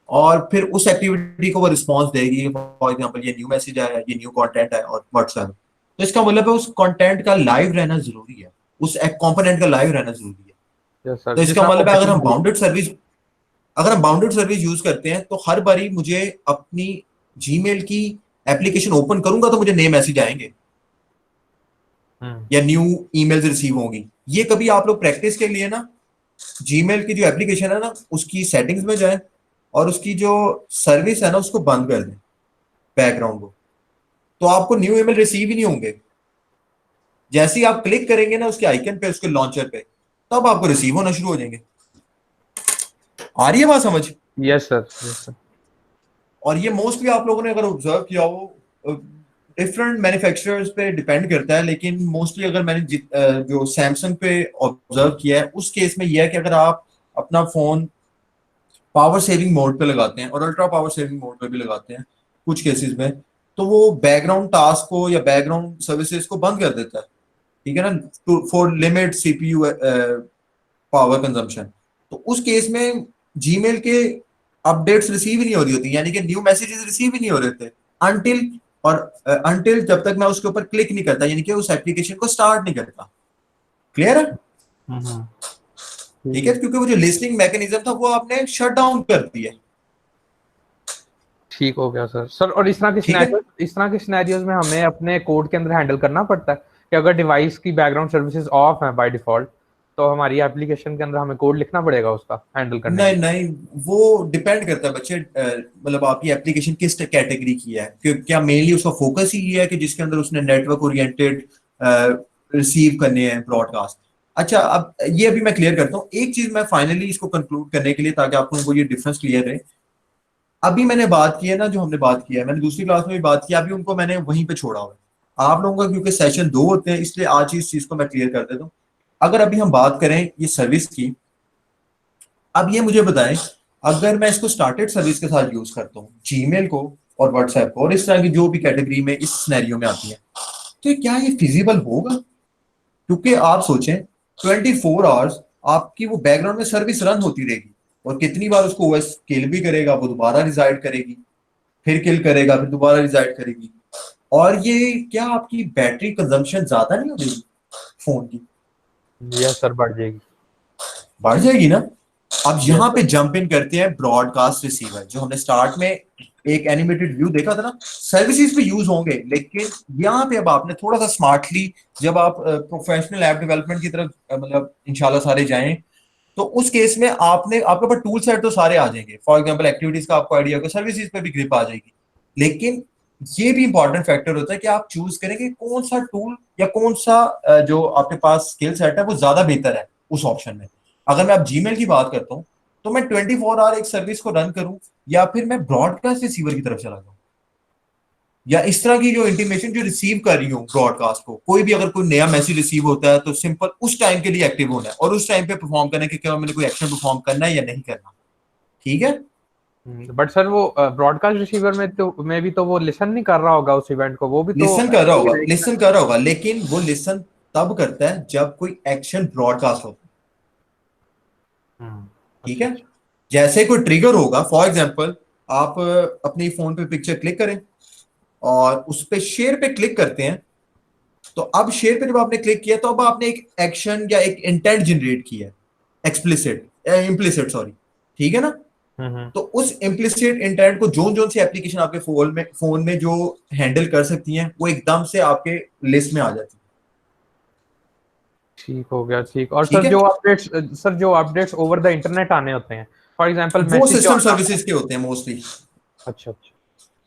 और फिर उस एक्टिविटी को वो रिस्पॉन्स देगी। फॉर एग्जांपल ये न्यू मैसेज आया, ये न्यू कंटेंट है और व्हाट्सएप, तो इसका मतलब है उस कंटेंट का लाइव रहना जरूरी है, उस एक कंपोनेंट का लाइव रहना जरूरी है। Yes sir. तो इसका मतलब है अगर हम बाउंडेड सर्विस यूज करते हैं तो हर बारी मुझे अपनी जीमेल की एप्लीकेशन ओपन करूंगा तो मुझे नए मैसेज आएंगे या न्यू ईमेल्स रिसीव होंगी। ये कभी आप लोग प्रैक्टिस के लिए ना जीमेल की जो एप्लीकेशन है ना उसकी सेटिंग्स में जाएं और उसकी जो सर्विस है ना उसको बंद कर दें, बैकग्राउंड को, तो आपको न्यू ईमेल रिसीव ही नहीं होंगे। जैसे ही आप क्लिक करेंगे ना उसके आइकन पे, उसके लॉन्चर पे, तब आपको रिसीव होना शुरू हो जाएंगे। आ रही है बात समझ? Yes sir, yes sir. और ये मोस्टली आप लोगों ने अगर ऑब्जर्व किया हो, डिफरेंट मैन्युफैक्चरर्स पे डिपेंड करता है, लेकिन मोस्टली अगर मैंने जो सैमसंग पे ऑब्जर्व किया है उस केस में यह है कि अगर आप अपना फोन पावर सेविंग मोड पे लगाते हैं और अल्ट्रा पावर सेविंग मोड पे भी लगाते हैं कुछ केसेस में, तो वो बैकग्राउंड टास्क को या बैकग्राउंड सर्विसेज को बंद कर देता है, ठीक है ना, for limit CPU power consumption. तो उस केस में जीमेल के अपडेट्स रिसीव ही नहीं हो रही होती, यानी कि न्यू मैसेजेस रिसीव ही नहीं हो रहे थे अनटिल, और अनटिल जब तक मैं उसके ऊपर क्लिक नहीं करता, यानी कि उस एप्लीकेशन को स्टार्ट नहीं करता। क्लियर है? ठीक है, क्योंकि वो जो लिस्टिंग मैकेनिज्म था वो आपने शट डाउन कर दिया। ठीक हो गया सर। सर और ठीक है, इस तरह के सिनेरियोज में हमें अपने कोड के अंदर हैंडल करना पड़ता है कि अगर डिवाइस की बैकग्राउंड सर्विसेज ऑफ है बाय डिफॉल्ट, तो हमारी एप्लीकेशन के अंदर हमें कोड लिखना पड़ेगा उसका हैंडल करने नहीं के नहीं, वो डिपेंड करता है बच्चे, मतलब आपकी एप्लीकेशन किस कैटेगरी की है, क्या मेनली उसका फोकस ही ये है कि जिसके अंदर उसने नेटवर्क ओरिएंटेड रिसीव करने हैं ब्रॉडकास्ट। अच्छा, अब ये अभी मैं क्लियर करता हूँ एक चीज, मैं फाइनली इसको कंक्लूड करने के लिए, ताकि आप लोगों को ये डिफरेंस क्लियर रहे। अभी मैंने बात की है ना, जो हमने बात किया है, मैंने दूसरी क्लास में भी बात किया, अभी उनको मैंने वहीं पे छोड़ा हुआ है। आप लोगों का क्योंकि सेशन 2 होते हैं, इसलिए आज इस चीज को मैं क्लियर कर देता हूँ। अगर अभी हम बात करें ये सर्विस की, अब ये मुझे बताएं, अगर मैं इसको स्टार्टेड सर्विस के साथ यूज करता हूँ, जीमेल को और व्हाट्सएप को और इस तरह की जो भी कैटेगरी में इस सिनेरियो में आती है, तो क्या ये फिजिबल होगा? क्योंकि आप सोचें 24 आवर्स आपकी वो बैकग्राउंड में सर्विस रन होती रहेगी, और कितनी बार उसको ओएस किल भी करेगा, वो दोबारा रिजाइड करेगी, फिर किल करेगा, फिर दोबारा रिजाइड करेगी। और ये क्या आपकी बैटरी कंजम्पशन ज्यादा नहीं हो जाएगी फोन की? लिए। यस सर, बढ़ जाएगी। बढ़ जाएगी ना। अब यस यहाँ सर। पे जंप इन करते हैं ब्रॉडकास्ट रिसीवर, जो हमने स्टार्ट में एक एनिमेटेड व्यू देखा था ना, सर्विसेज पे यूज होंगे, लेकिन यहाँ पे अब आपने थोड़ा सा स्मार्टली, जब आप प्रोफेशनल ऐप डेवलपमेंट की तरफ मतलब इंशाल्लाह सारे जाएं, तो उस केस में आपने, आपके पास टूल सेट तो सारे आ जाएंगे। फॉर एग्जांपल एक्टिविटीज का आपको आइडिया होगा, सर्विसेज पे भी ग्रिप आ जाएगी। लेकिन ये भी इंपॉर्टेंट फैक्टर होता है कि आप चूज करें कि कौन सा टूल या कौन सा जो आपके पास स्किल सेट है वो ज्यादा बेहतर है उस ऑप्शन में। अगर मैं अब जीमेल की बात करता हूँ, तो मैं 24 आवर एक सर्विस को रन करूं, या फिर मैं ब्रॉडकास्ट रिसीवर की तरफ चला जाऊं, या इस तरह की जो इंटीमेशन जो रिसीव कर रही हूँ ब्रॉडकास्ट को, कोई भी अगर कोई नया मैसेज रिसीव होता है तो सिंपल उस टाइम के लिए एक्टिव होना है और उस टाइम पे परफॉर्म करना है कि क्या मैंने कोई एक्शन परफॉर्म करना है या नहीं करना। ठीक है, बट सर वो ब्रॉडकास्ट रिसीवर में भी तो वो लिसन नहीं कर रहा होगा उस इवेंट को, वो भी तो लिसन कर रहा होगा, लिसन कर रहा होगा, लेकिन वो लिसन तब करता है जब कोई एक्शन ब्रॉडकास्ट होता है। ठीक है, जैसे कोई ट्रिगर होगा, फॉर एग्जाम्पल आप अपनी फोन पे पिक्चर क्लिक करें और उस पे शेयर पे क्लिक करते हैं, तो अब शेयर पे जब आपने क्लिक किया तो अब आपने एक एक्शन या एक इंटेंट जनरेट किया है, एक्सप्लिसिट इम्प्लिसिट सॉरी, ठीक है ना। तो उस इम्प्लिसिट इंटेंट को जोन जोन से एप्लीकेशन आपके फोन में जो हैंडल कर सकती हैं, वो एकदम से आपके लिस्ट में आ जाती है। ठीक हो गया। ठीक। और ठीक है, सर जो अपडेट्स ओवर द इंटरनेट आने होते हैं, फॉर एग्जांपल वो मैसेज सिस्टम सर्विसेज के होते हैं मोस्टली। अच्छा अच्छा।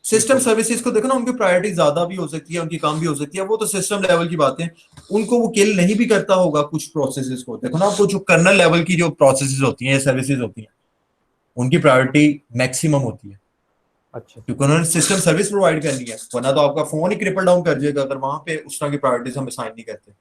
सिस्टम सर्विसेज को देखो ना, उनकी प्रायोरिटी ज्यादा भी हो सकती है, उनकी कम भी हो सकती है, वो तो सिस्टम लेवल की बातें। उनको वो किल नहीं भी करता होगा कुछ प्रोसेसेस को, देखो ना, वो जो कर्नल लेवल की जो प्रोसेसेस होती हैं, सर्विसेज होती हैं, उनकी प्रायोरिटी मैक्सिमम होती है, अच्छा। क्योंकि उन्होंने सिस्टम सर्विस प्रोवाइड करनी है, वरना तो आपका फोन ही क्रिपल डाउन कर जाएगा अगर वहां पे उस तरह की प्रायोरिटीज हम असाइन नहीं करते।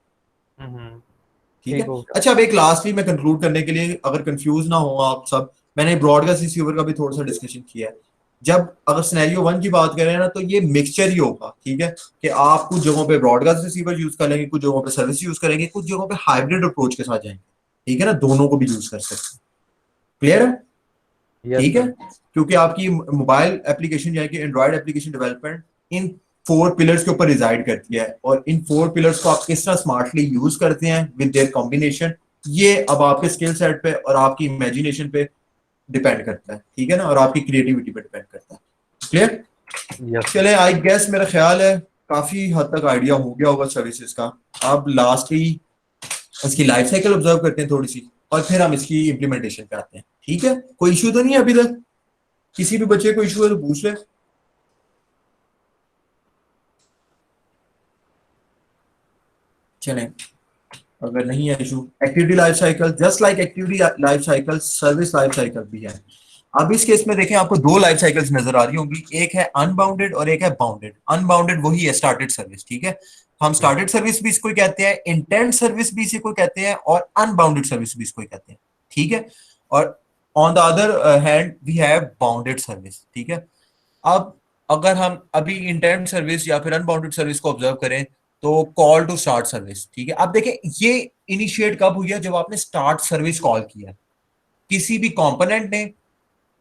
ठीक ठीक है, हो गया। अच्छा, अब एक लास्टली मैं कंक्लूड करने के लिए, अगर कंफ्यूज ना हो आप सब, मैंने ब्रॉडकास्ट रिसीवर का भी थोड़ा सा डिस्कशन किया है। जब अगर सिनेरियो 1 की बात करें ना, तो ये मिक्सचर ही होगा, ठीक है, कि आप कुछ जगहों पे ब्रॉडकास्ट रिसीवर यूज करेंगे, कुछ जगहों पे सर्विस यूज करेंगे, कुछ जगहों पे हाइब्रिड अप्रोच के साथ जाएंगे। ठीक है ना, दोनों को भी यूज कर सकते हैं। क्लियर है? यस ठीक है, सर। क्योंकि आपकी मोबाइल एप्लीकेशन यानी कि Android application development in 4 pillars के ऊपर रिजाइड करती है, और इन 4 पिलर्स को आप किस तरह स्मार्टली यूज करते हैं विद देयर कॉम्बिनेशन, ये अब आपके स्किल सेट पे और आपकी इमेजिनेशन पे डिपेंड करता है। ठीक है ना, और आपकी क्रिएटिविटी पे डिपेंड करता है। क्लियर? यस। चले, आई गेस मेरा ख्याल है काफी हद तक आइडिया हो गया होगा सर्विसेज का। अब लास्टली इसकी लाइफ साइकिल ऑब्जर्व करते हैं थोड़ी सी, और फिर हम इसकी इम्प्लीमेंटेशन पे आते हैं। ठीक है, कोई इशू तो नहीं है अभी तक? किसी भी बच्चे को इशू है तो पूछ ले। चलें, अगर नहीं है issue, activity life cycle, just like activity life cycle service life cycle भी है। अब इस केस में देखें आपको दो लाइफ साइकिल्स नजर आ रही होंगी, एक है अनबाउंडेड और एक है बाउंडेड। अनबाउंडेड वही है स्टार्टेड सर्विस, ठीक है, हम स्टार्टेड सर्विस भी इसको कहते हैं, इंटेंट सर्विस भी इसी को कहते हैं, और अनबाउंडेड सर्विस भी इसको कहते हैं, ठीक है। और on the other hand we have bounded service, ठीक है। अब अगर हम अभी इंटेंट सर्विस या फिर अनबाउंडेड सर्विस को ऑब्जर्व करें तो कॉल टू स्टार्ट सर्विस, ठीक है। अब देखें ये इनिशिएट कब हुई है, जब आपने स्टार्ट सर्विस कॉल किया, किसी भी कंपोनेंट ने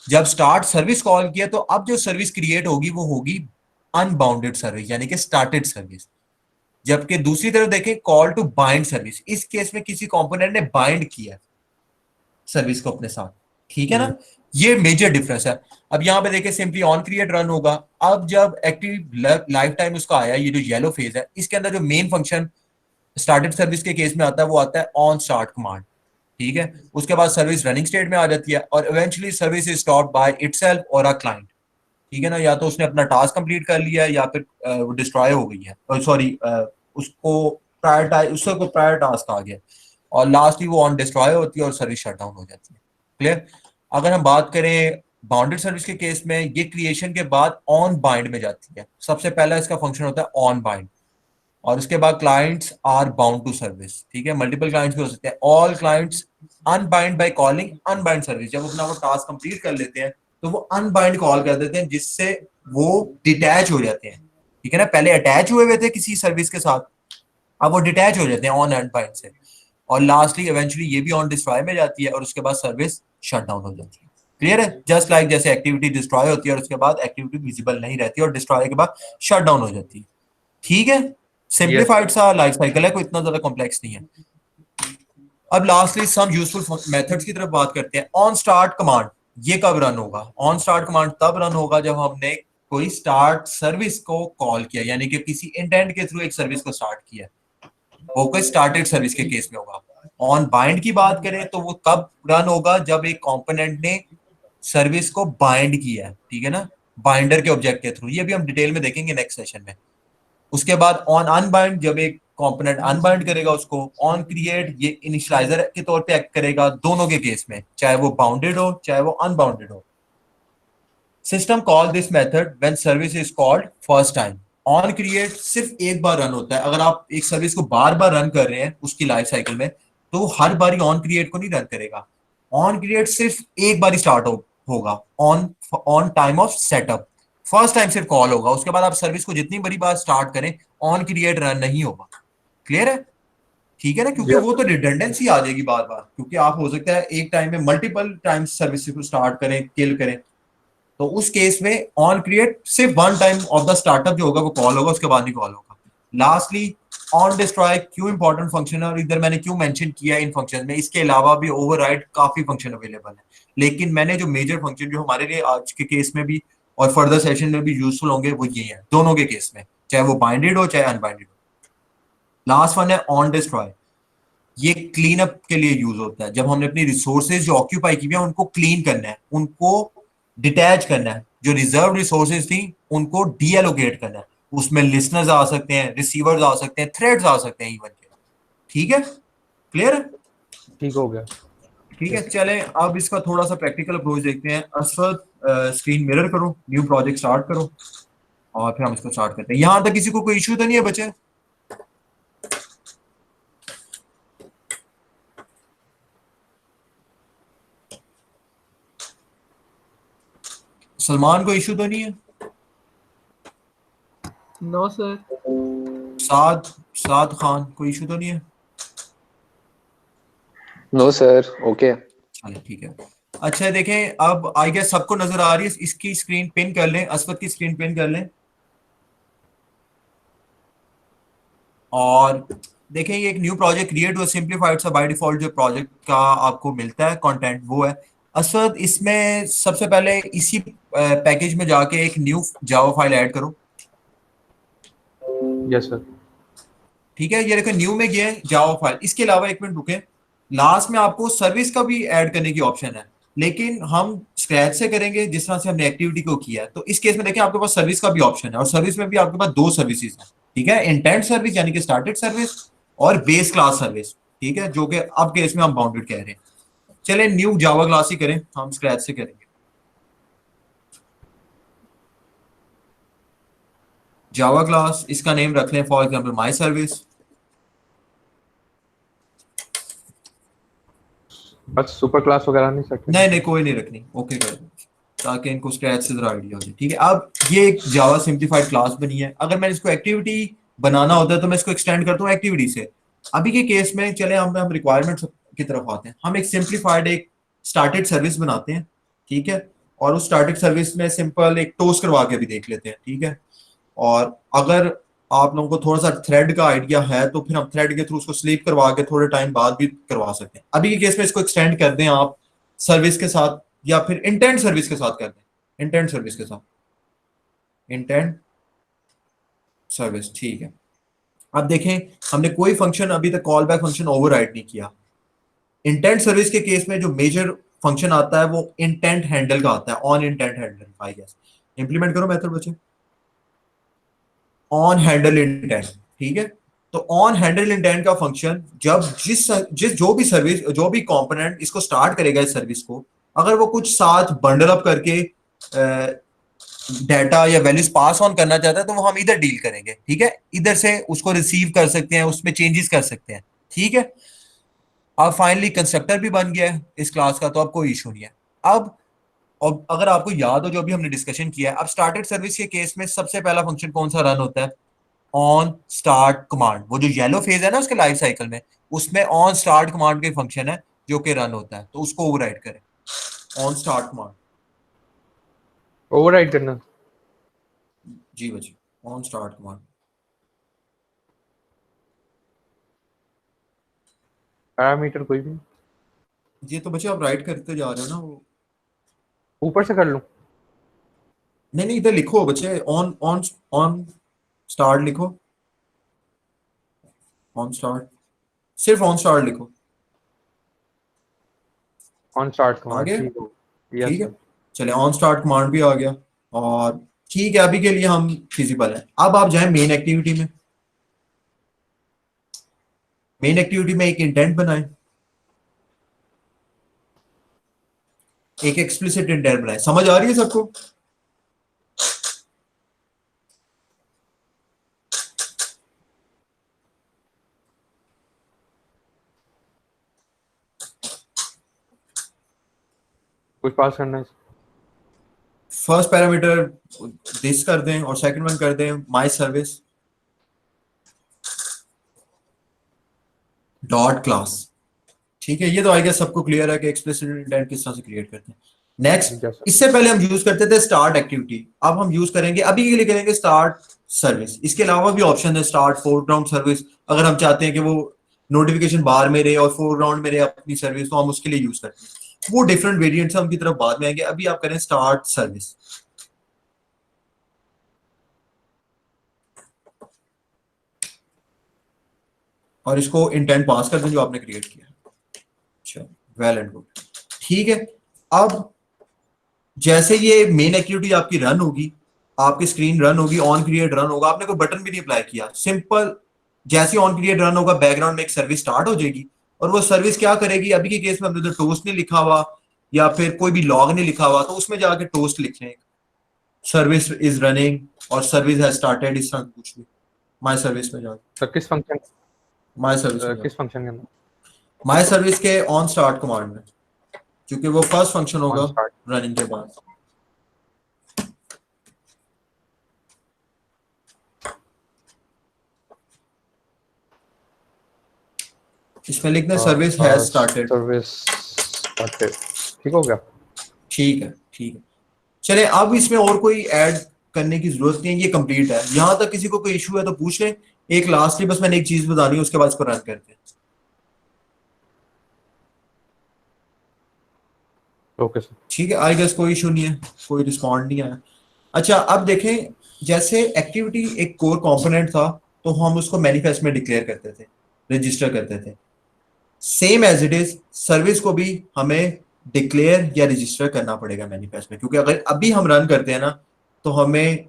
जब स्टार्ट सर्विस कॉल किया, तो अब जो सर्विस क्रिएट होगी वो होगी अनबाउंडेड सर्विस यानी कि स्टार्टेड सर्विस। जबकि दूसरी तरफ देखें कॉल टू बाइंड सर्विस, इस केस में किसी कंपोनेंट ने बाइंड किया सर्विस को अपने साथ, ठीक है ना। ये मेजर डिफरेंस है। अब यहां पे देखिए सिंपली ऑन क्रिएट रन होगा। अब जब एक्टिव लाइफ टाइम उसका आया, ये जो येलो फेज है, इसके अंदर जो मेन फंक्शन स्टार्टेड सर्विस के केस में आता है वो आता है ऑन स्टार्ट कमांड, ठीक है। उसके बाद सर्विस रनिंग स्टेट में आ जाती है और eventually service is stopped by itself और अ क्लाइंट, ठीक है ना। या तो उसने अपना टास्क कंप्लीट कर लिया है या फिर वो डिस्ट्रॉय हो गई है, सॉरी उसको प्रायर टास्क आ गया, और लास्टली वो ऑन डिस्ट्रॉय होती है और सर्विस शट डाउन हो जाती है। क्लियर। अगर हम बात करें बाउंडेड सर्विस के केस में, ये क्रिएशन के बाद ऑन बाइंड में जाती है। सबसे पहला इसका फंक्शन होता है ऑन बाइंड, और उसके बाद clients are bound to service, ठीक है। मल्टीपल क्लाइंट्स भी हो सकते हैं। All clients unbind by calling unbind service, जब अपना वो टास्क कंप्लीट कर लेते हैं तो वो अनबाइंड कॉल कर देते हैं, जिससे वो डिटैच हो जाते हैं, ठीक है ना। पहले अटैच हुए हुए थे किसी सर्विस के साथ, अब वो डिटैच हो जाते हैं ऑन अनबाइंड से। और लास्टली इवेंचुअली ये भी ऑन डिस्ट्रॉय में जाती है और उसके बाद सर्विस शट डाउन हो जाती है। क्लियर है। जस्ट लाइक जैसे एक्टिविटी डिस्ट्रॉय होती है और उसके बाद एक्टिविटी विजिबल नहीं रहती और डिस्ट्रॉय के बाद शट डाउन हो जाती है, ठीक है। सिंप्लीफाइड सा लाइफ साइकिल है, कोई इतना ज्यादा कॉम्प्लेक्स नहीं है। अब लास्टली सम यूजफुल मेथड्स की तरफ बात करते हैं। ऑन स्टार्ट कमांड ये कब रन होगा? ऑन स्टार्ट कमांड तब रन होगा जब हमने कोई स्टार्ट सर्विस को कॉल किया, यानी कि किसी इंटेंट के थ्रू एक सर्विस को स्टार्ट किया, वो कोई स्टार्टेड सर्विस के केस में होगा। ऑन बाइंड की बात करें तो वो कब रन होगा? जब एक कंपोनेंट ने सर्विस को बाइंड किया है, ठीक है ना, बाइंडर के ऑब्जेक्ट के थ्रू। ये भी हम डिटेल में देखेंगे नेक्स्ट सेशन में। उसके बाद ऑन अनबाइंड, जब एक कंपोनेंट अनबाइंड करेगा उसको। ऑन क्रिएट ये इनिशियलाइजर के तौर पे एक्ट करेगा दोनों के केस में, चाहे वो बाउंडेड हो चाहे वो अनबाउंडेड हो। System call this method when service is called first time. On create सिर्फ एक बार रन होता है। अगर आप एक सर्विस को बार बार रन कर रहे हैं उसकी लाइफ साइकिल में, तो हर बारी ऑन क्रिएट को नहीं रन करेगा। ऑन क्रिएट सिर्फ एक बार स्टार्ट होगा on time of setup, first time सिर्फ कॉल होगा। उसके बाद आप सर्विस को जितनी बड़ी बार स्टार्ट करें, ऑन क्रिएट रन नहीं होगा। क्लियर है, ठीक है ना, क्योंकि वो तो रिडंडेंसी आ जाएगी बार बार, क्योंकि आप हो सकता है एक टाइम में मल्टीपल टाइम्स सर्विस को स्टार्ट करें, किल करें। तो उस केस में ऑन क्रिएट सिर्फ one time of the startup जो होगा वो कॉल होगा, उसके बाद नहीं कॉल होगा। लास्टली ऑन डिस्ट्रॉय क्यों इंपॉर्टेंट फंक्शन है और इधर मैंने क्यों मेंशन किया इन फंक्शन में। इसके अलावा भी ओवरराइड काफी फंक्शन अवेलेबल है, लेकिन मैंने जो मेजर फंक्शन जो हमारे लिए आज के केस में भी और फर्दर सेशन में भी यूजफुल होंगे वो ये है, दोनों के केस में, चाहे वो बाइंडेड हो चाहे अनबाइंडेड हो। लास्ट वन है ऑन डिस्ट्रॉय। ये क्लीन अप के लिए यूज होता है, जब हमने अपनी रिसोर्सेज जो ऑक्यूपाई की हुई है उनको क्लीन करना है, उनको डिटैच करना है। जो रिजर्व रिसोर्सेज थी उनको डीएलोकेट करना है। उसमें लिसनर्स आ सकते हैं, रिसीवर्स आ सकते हैं, थ्रेड्स आ सकते हैं इवन के, ठीक है। क्लियर है, ठीक हो गया। ठीक है। चलें अब इसका थोड़ा सा प्रैक्टिकल अप्रोच देखते हैं। असद स्क्रीन मिरर करो, न्यू प्रोजेक्ट स्टार्ट करो और फिर हम इसको स्टार्ट करते हैं। यहां तक किसी को कोई इश्यू तो नहीं है बच्चे? सलमान को इश्यू तो नहीं है? No sir. साद खान कोई इश्यू तो नहीं है? No sir, okay. चलिए ठीक है। अच्छा देखें, अब आई गेस सबको नजर आ रही है, इसकी स्क्रीन पिन कर लें, असवद की स्क्रीन पिन कर लें। और देखें ये एक न्यू प्रोजेक्ट क्रिएट हुआ, सिंप्लीफाइड सा बाय डिफॉल्ट जो प्रोजेक्ट का आपको मिलता है कंटेंट वो है। असद इसमें सबसे पहले इसी पैकेज में जाके एक न्यू जावा फाइल ऐड करो। Yes sir. ठीक है, ये देखो न्यू में गया है जावा फाइल। इसके अलावा एक मिनट रुके, लास्ट में आपको सर्विस का भी ऐड करने की ऑप्शन है, लेकिन हम स्क्रैच से करेंगे जिस तरह से हमने एक्टिविटी को किया है। तो इस केस में देखें आपके पास सर्विस का भी ऑप्शन है, और सर्विस में भी आपके पास दो सर्विसेज हैं, ठीक है। इंटेंट सर्विस यानी कि स्टार्टेड सर्विस, और बेस क्लास सर्विस, ठीक है, जो कि अब केस में हम बाउंडेड कह रहे हैं। चले न्यू जावा क्लास ही करें, हम स्क्रैच से करेंगे। जावा क्लास, इसका नेम रख लें फॉर एग्जांपल माई सर्विस। बस सुपर क्लास वगैरह नहीं सकते? नहीं कोई नहीं रखनी, ओके कर दो ताकि इनको स्क्रैच से जरा आइडिया हो जाए, ठीक है। अब ये एक जावा सिंप्लीफाइड क्लास बनी है, अगर मैं इसको एक्टिविटी बनाना होता है तो मैं इसको एक्सटेंड करता हूँ एक्टिविटी से। अभी के केस में चले हम रिक्वायरमेंट की तरफ आते हैं। हम एक सिंप्लीफाइड एक स्टार्टेड सर्विस बनाते हैं, ठीक है, और उस स्टार्टेड सर्विस में सिंपल एक टोस्ट करवा के भी देख लेते हैं, ठीक है। और अगर आप लोगों को थोड़ा सा थ्रेड का आइडिया है तो फिर हम थ्रेड के थ्रू उसको स्लीप करवा के थोड़े टाइम बाद भी करवा सकते हैं। अभी के केस में इसको एक्सटेंड कर दें आप सर्विस के साथ, या फिर इंटेंट सर्विस के साथ कर दें, इंटेंट सर्विस के साथ, इंटेंट सर्विस, ठीक है। अब देखें हमने कोई फंक्शन अभी तक कॉल बैक फंक्शन ओवरराइड नहीं किया। इंटेंट सर्विस के केस में जो मेजर फंक्शन आता है वो इंटेंट हैंडल का आता है, on intent handle, I guess. Implement करो मेथड बच्चे, ऑन हैंडल इंटेंट, ठीक है। तो ऑन हैंडल इंटेंट का फंक्शन जब जिस जो भी सर्विस, जो भी कंपोनेंट इसको स्टार्ट करेगा इस सर्विस को, अगर वो कुछ साथ बंडल अप करके डाटा या वैल्यूज पास ऑन करना चाहता है तो वो हम इधर डील करेंगे, ठीक है। इधर से उसको रिसीव कर सकते हैं, उसमें चेंजेस कर सकते हैं, ठीक है। अब फाइनली कंस्ट्रक्टर भी बन गया है इस क्लास का, तो अब कोई इशू नहीं है। अब और अगर आपको याद हो जो भी हमने डिस्कशन किया है, अब स्टार्टेड सर्विस के केस में सबसे पहला फंक्शन कौन सा रन होता है? On start command. वो जो येलो फेज है ना उसके लाइफ साइकिल में, उसमें ऑन स्टार्ट कमांड के फंक्शन है जो कि रन होता है, तो उसको ओवरराइड करें, ऑन स्टार्ट कमांड। ओवरराइड करना? जी बच्चे, ऑन स्टार्ट कमांड। पैरामीटर कोई भी? ये तो बच्चे आप राइट करते जा रहे हो ना, वो ऊपर से कर लूं? नहीं इधर लिखो बच्चे, ऑन ऑन ऑन स्टार्ट लिखो, ऑन स्टार्ट, सिर्फ ऑन स्टार्ट लिखो, ऑन स्टार्ट आ कमांड, गया? ठीक हो? यस ठीक है, सर। चले ऑन स्टार्ट कमांड भी आ गया, और ठीक है अभी के लिए हम फिजिबल है। अब आप जाएं मेन एक्टिविटी में, मेन एक्टिविटी में एक इंटेंट बनाएं, एक एक्सप्लिसिट इंटेंट बनाएं। समझ आ रही है सबको? कुछ पास करना है? फर्स्ट पैरामीटर दिस कर दें और सेकंड वन कर दें माय सर्विस डॉट क्लास, ठीक है। ये तो आई गेस सबको क्लियर है कि एक्सप्लिसिट इंटेंट किस तरह से क्रिएट करते हैं। Next, Yes, sir. इससे पहले हम यूज करते थे स्टार्ट एक्टिविटी, अब हम यूज करेंगे, अभी के लिए करेंगे स्टार्ट सर्विस। इसके अलावा भी ऑप्शन है स्टार्ट फोरग्राउंड सर्विस, अगर हम चाहते हैं कि वो नोटिफिकेशन बार में रहे और फोरग्राउंड में रहे अपनी सर्विस, तो हम उसके लिए यूज करते हैं। वो डिफरेंट वेरिएंट्स हम की तरफ बाद में आएंगे, अभी आप करें स्टार्ट सर्विस। और इसको इंटेंट पास कर दें जो आपने क्रिएट किया। अच्छा, वेल एंड गुड, ठीक है। अब जैसे ये मेन एक्टिविटी आपकी रन होगी, आपकी स्क्रीन रन होगी, ऑन क्रिएट रन होगा, आपने कोई बटन भी नहीं अप्लाई किया, सिंपल जैसे ऑन क्रिएट रन होगा बैकग्राउंड में एक सर्विस स्टार्ट हो जाएगी। और वो सर्विस क्या करेगी, अभी के केस में हमने तो टोस्ट नहीं लिखा हुआ या फिर कोई भी लॉग नहीं लिखा हुआ, तो उसमें जाके टोस्ट लिख लें, सर्विस इज रनिंग और सर्विस हैज स्टार्टेड, इस तरह कुछ भी माय सर्विस में जाके, सर किस फंक्शन, माय सर्विस में किस फंक्शन के अंदर? माय सर्विस के ऑन स्टार्ट कमांड में, क्योंकि वो फर्स्ट फंक्शन होगा On start. रनिंग के बाद। इसमें लिखना है service has started, service started, ठीक हो गया? ठीक है, ठीक है। चले अब इसमें और कोई ऐड करने की जरूरत नहीं है, ये कंप्लीट है। यहां तक किसी को कोई इशू है तो पूछ लें। एक लास्टली बस मैंने एक चीज बतानी है, उसके बाद इसको रन करते हैं। Okay sir. ठीक है, आई गेस कोई इशू नहीं है, कोई रिस्पॉन्ड नहीं आया। अच्छा, अब देखें, जैसे एक्टिविटी एक कोर कंपोनेंट था तो हम उसको मैनिफेस्ट में डिक्लेयर करते थे, रजिस्टर करते थे। Same as it is service को भी हमें डिक्लेयर या रजिस्टर करना पड़ेगा मैनिफेस्ट में, क्योंकि अगर अभी हम रन करते हैं ना तो हमें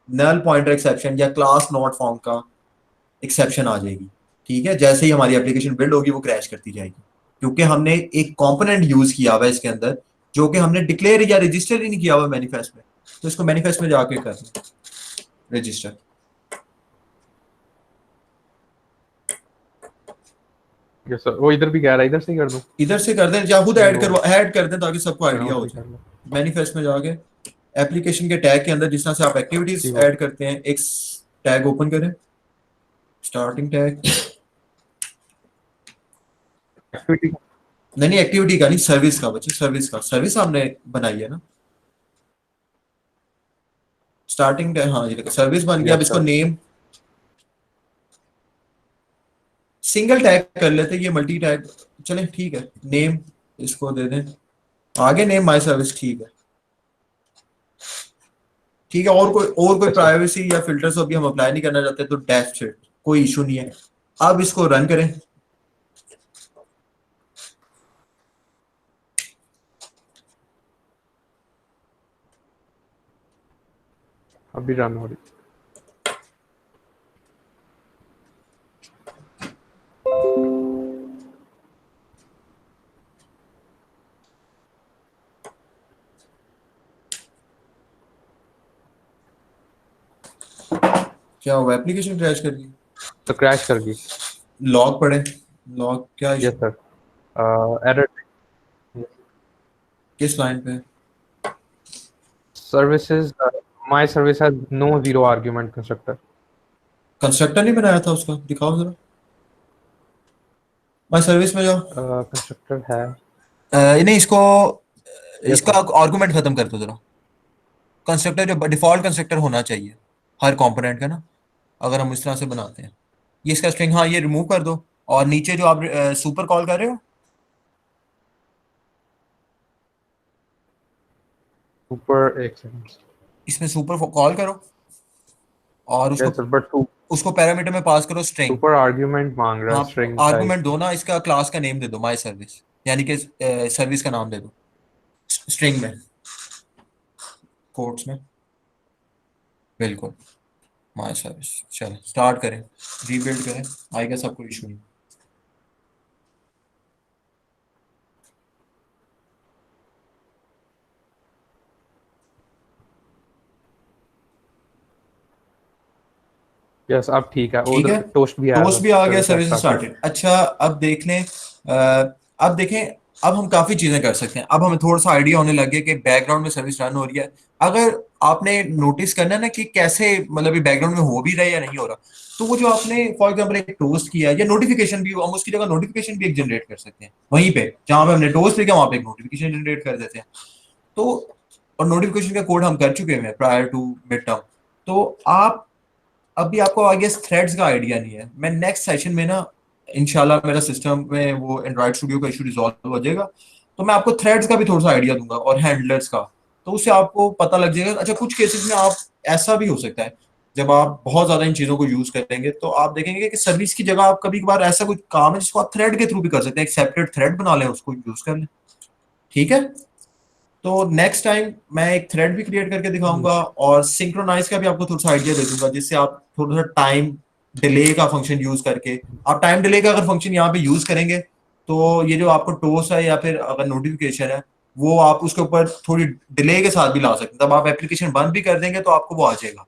नल पॉइंटर एक्सेप्शन या क्लास नॉट फाउंड का एक्सेप्शन आ जाएगी, ठीक है, जैसे ही हमारी एप्लीकेशन बिल्ड होगी वो क्रैश करती जाएगी, क्योंकि हमने एक कंपोनेंट यूज किया हुआ है इसके अंदर जो कि हमने डिक्लेयर या रजिस्टर ही नहीं किया हुआ मैनिफेस्ट में। तो इसको मैनिफेस्ट में जाके कर रजिस्टर। यस सर, वो इधर भी कह रहा है, इधर से ही कर दूं? इधर से कर दें या खुद ऐड वो- ऐड कर दें ताकि सबको आइडिया हो ठीक जाए। है। मैनिफेस्ट में जाके एप्लीकेशन के टैग के अंदर जिस तरह से आप एक्टिविटीज ठीक है। ऐड करते हैं, एक टैग ओपन करें, स्टार्टिंग टैग। एक्टिविटी नहीं एक्टिविटी का नहीं, सर्विस का बच्चे, सर्विस का। सर्विस आपने बनाई है ना, स्टार्टिंग टैग। हाँ ये देखो सर्विस बन गया। अब यस इसको सर। नेम सिंगल टैग कर लेते हैं, ये मल्टी टैग चले, ठीक है। नेम इसको दे दें, आगे नेम माई सर्विस, ठीक है। ठीक है, और कोई अच्छा। प्राइवेसी या फिल्टर्स अभी हम अप्लाई नहीं करना चाहते तो दैट्स इट, कोई इशू नहीं है। अब इसको रन करें। अभी रन हो रही। क्या हुआ, एप्लीकेशन क्रैश कर गई? तो क्रैश कर गई। लॉग पढ़े, लॉग क्या यस इशू, सर। एरर किस लाइन पे? Services, my service has no zero argument constructor. Constructor नहीं बनाया था उसका, दिखाओ जरा। माई सर्विस में जाओ। कंस्ट्रक्टर है। नहीं इसको, यस इसका सर। आर्गुमेंट खत्म कर दो जरा। कंस्ट्रक्टर जो डिफॉल्ट कंस्ट्रक्टर होना चाहिए हर कंपोनेंट का ना, अगर हम इस तरह से बनाते हैं, ये इसका स्ट्रिंग, हाँ ये रिमूव कर दो। और नीचे जो आप सुपर कॉल कर रहे हो, सुपर, एक सेकंड। इसमें सुपर कॉल करो और यस सर, बट उसको पैरामीटर में पास करो स्ट्रिंग। सुपर आर्गुमेंट मांग रहा है, हाँ स्ट्रिंग आर्गुमेंट टाइप। दो ना, इसका क्लास का नेम दे दो माई सर्विस, यानी कि सर्विस का नाम दे दो स्ट्रिंग में, कोट्स में, बिल्कुल माई सर्विस। चलो स्टार्ट करें, रीबिल्ड करें, आएगा सब कोई इशू नहीं। यस अब ठीक है, ठीक उधर है, टोस्ट भी आया टोस्ट था, भी आ गया, सर्विस सर्विस स्टार्टेड। स्टार्टेड। अच्छा अब देख लें, अब देखें, अब हम काफी चीजें कर सकते हैं। अब हमें थोड़ा सा आइडिया होने लगे कि बैकग्राउंड में सर्विस रन हो रही है। अगर आपने नोटिस करना है ना कि कैसे, मतलब ये बैकग्राउंड में हो भी रहा है या नहीं हो रहा, तो वो जो आपने फॉर एग्जाम्पल एक टोस्ट किया या नोटिफिकेशन भी, हम उसकी जगह नोटिफिकेशन भी एक जनरेट कर सकते हैं वहीं पे, जहां पे हमने टोस्ट लिखा वहां पे एक नोटिफिकेशन जनरेट कर देते हैं। तो और नोटिफिकेशन का कोड हम कर चुके हैं प्रायर टू मिड टर्म। तो आप, अभी आपको आई गेस थ्रेड्स का आइडिया नहीं है। मैं नेक्स्ट सेशन में ना, इंशाल्लाह मेरा सिस्टम में वो एंड्रॉइड स्टूडियो का इशू रिजॉल्व हो जाएगा, तो मैं आपको थ्रेड्स का भी थोड़ा सा आइडिया दूंगा और हैंडलर्स का। तो उससे आपको पता लग जाएगा। अच्छा कुछ केसेस में आप, ऐसा भी हो सकता है जब आप बहुत ज्यादा इन चीजों को यूज करेंगे तो आप देखेंगे कि सर्विस की जगह आप कभी कभार ऐसा कुछ काम है जिसको आप थ्रेड के थ्रू भी कर सकते हैं, एक सेपरेट थ्रेड बना लें, उसको यूज कर लें। ठीक है, तो नेक्स्ट टाइम मैं एक थ्रेड भी क्रिएट करके दिखाऊंगा और सिंक्रोनाइज का भी आपको थोड़ा सा आइडिया दे दूंगा, जिससे आप थोड़ा सा टाइम डिले का फंक्शन यूज करके, आप टाइम डिले का अगर फंक्शन यहाँ पे यूज करेंगे तो ये जो आपको टोस्ट है या फिर अगर नोटिफिकेशन है वो आप उसके ऊपर थोड़ी डिले के साथ भी ला सकते हैं। तब आप एप्लीकेशन बंद भी कर देंगे तो आपको वो आ जाएगा।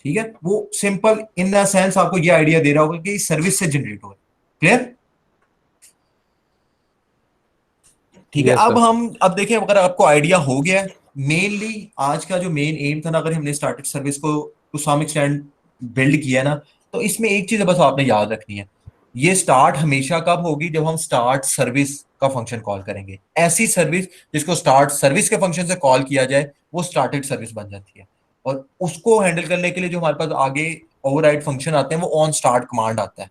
ठीक है, वो सिंपल इन द सेंस आपको ये आइडिया दे रहा होगा कि सर्विस से जनरेट हो। क्लियर? ठीक है, यस अब सर। हम, अब देखिए अगर आपको आइडिया हो गया है, मेनली आज का जो मेन एम था ना, अगर हमने स्टार्टेड सर्विस को टू सम एक्सटेंट बिल्ड किया ना, तो इसमें एक चीज बस आपने याद रखनी है, ये स्टार्ट हमेशा कब होगी, जब हम स्टार्ट सर्विस का फंक्शन कॉल करेंगे। ऐसी सर्विस जिसको स्टार्ट सर्विस के फंक्शन से कॉल किया जाए वो स्टार्टेड सर्विस बन जाती है। और उसको हैंडल करने के लिए जो हमारे पास आगे ओवरराइड फंक्शन आते हैं वो ऑन स्टार्ट कमांड आता है।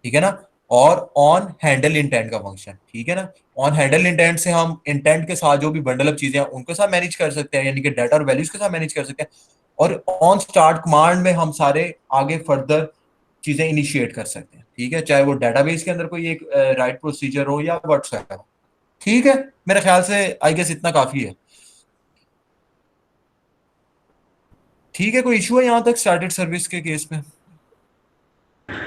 ठीक है ना, और ऑन हैंडल इंटेंट का फंक्शन। ठीक है ना, ऑन हैंडल इंटेंट से हम इंटेंट के साथ जो भी बंडल अप चीजें हैं उनके साथ मैनेज कर सकते हैं, यानी कि डाटा और वैल्यूज के साथ मैनेज कर सकते हैं। और ऑन स्टार्ट कमांड में हम सारे आगे फर्दर चीजें इनिशिएट कर सकते हैं। ठीक है, चाहे वो डेटाबेस के अंदर कोई एक राइट प्रोसीजर हो या व्हाट्सएप हो। ठीक है, मेरे ख्याल से आई गेस इतना काफी है। ठीक है, कोई इशू है यहाँ तक स्टार्टेड सर्विस के केस में?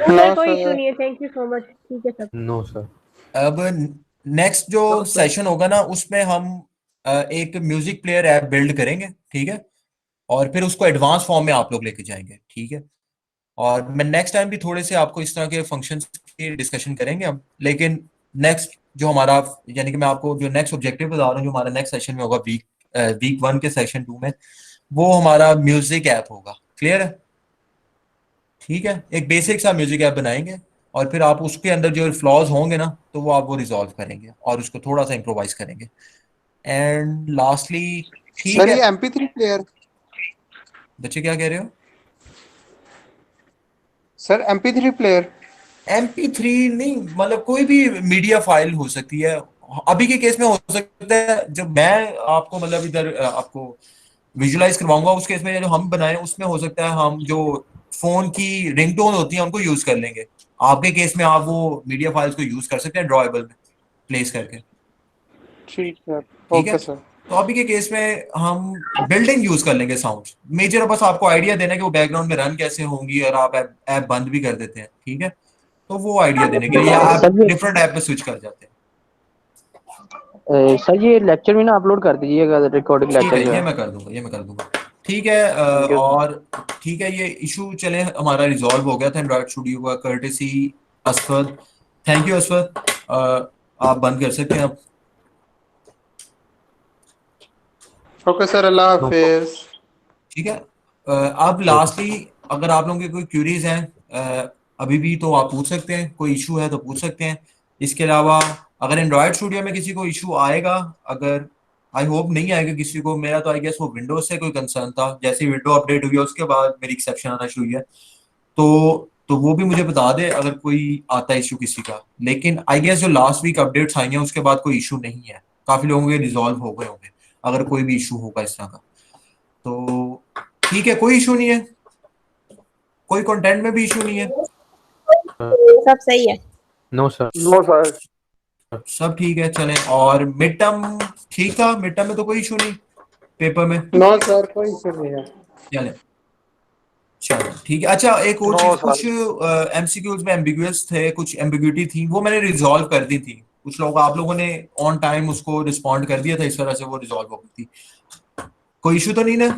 No, कोई इशू सर नहीं है, थैंक यू सो मच। ठीक है सर। No sir. अब नेक्स्ट जो No, sir. सेशन होगा ना उसमें हम एक म्यूजिक प्लेयर ऐप बिल्ड करेंगे, ठीक है, और फिर उसको एडवांस फॉर्म में आप लोग लेके जाएंगे, ठीक है। और मैं नेक्स्ट टाइम भी थोड़े से आपको इस तरह के फंक्शंस की डिस्कशन करेंगे हम, लेकिन नेक्स्ट जो हमारा, यानी कि मैं आपको जो नेक्स्ट ऑब्जेक्टिव बता रहा हूँ जो हमारा नेक्स्ट सेशन में होगा वीक 1 के सेशन 2 में, वो हमारा म्यूजिक ऐप होगा। क्लियर है? ठीक है, एक बेसिक सा म्यूजिक ऐप बनाएंगे और फिर आप उसके अंदर जो फ्लॉज होंगे ना तो वो आप वो रिजॉल्व करेंगे और उसको थोड़ा सा इम्प्रोवाइज करेंगे। एंड लास्टली, ठीक सर है ये MP3 प्लेयर, बच्चे क्या कह रहे हो? Sir MP3 player. MP3 नहीं, मतलब कोई भी मीडिया फाइल हो सकती है। अभी के केस में हो सकता है, जब मैं आपको मतलब इधर आपको विजुलाइज करवाऊंगा उस केस में जो हम बनाए उसमें हो सकता है हम जो फोन की रिंगटोन होती है उनको यूज कर लेंगे। आपके केस में आप वो मीडिया फाइल्स को यूज कर सकते हैं ड्रॉएबल में प्लेस करके, ठीक है, ठीक है। Okay sir. तो अभी के केस में हम बिल्डिंग यूज कर लेंगे साउंड मेजर, बस आपको आइडिया देना है कि वो बैकग्राउंड में रन कैसे होंगी और आप ऐप बंद भी कर देते हैं, ठीक है। तो वो आइडिया देने के लिए आप सर ये डिफरेंट ऐप पे स्विच कर जाते हैं। सर ये लेक्चर भी ना अपलोड कर दीजिएगा, रिकॉर्डिंग ठीक लेक्चर है, जो ये है। मैं कर दूंगा, ये मैं कर दूंगा। ठीक है थैंक यू। और ठीक है, ये इशू चले हमारा रिजॉल्व हो गया था एंड्रॉइड स्टूडियो का, कर्टेसी असफद। थैंक यू असफद, आप बंद कर सकते हैं अब। ओके सर, अल्लाह हाफिज। ठीक है, अब लास्टली अगर आप लोगों के कोई क्यूरीज हैं अभी भी तो आप पूछ सकते हैं, कोई इशू है तो पूछ सकते हैं। इसके अलावा अगर एंड्रॉइड स्टूडियो में किसी को इशू आएगा, अगर आई होप नहीं आएगा किसी को, मेरा तो आई गेस वो विंडोज से कोई कंसर्न था, जैसे विंडो अपडेट हुई है उसके बाद मेरी एक्सेप्शन आना शुरू हुई है, तो वो भी मुझे बता दे अगर कोई आता है इशू किसी का। लेकिन आई गेस जो लास्ट वीक अपडेट्स आई हैं उसके बाद कोई इशू नहीं है, काफी लोगों के रिजॉल्व हो गए होंगे अगर कोई भी इशू होगा इस तरह का। तो ठीक है, कोई इशू नहीं है, कोई कंटेंट में भी इशू नहीं है, सब सही है। No sir. No, sir. सब ठीक है। चलें, और मिड टर्म ठीक था, मिड टर्म में तो कोई इशू नहीं पेपर में। नो सर, कोई इशू नहीं है। चलें, चलो ठीक है। अच्छा एक और No, चीज, sir. कुछ एमसीक्यूज में एम्बिगुअस थे, कुछ एम्बिग्यूटी थी, वो मैंने रिजॉल्व कर दी थी। कुछ लोग आप लोगों ने ऑन टाइम उसको रिस्पॉन्ड कर दिया था, इस तरह से वो रिजॉल्व हो गई थी। कोई इशू तो नहीं ना?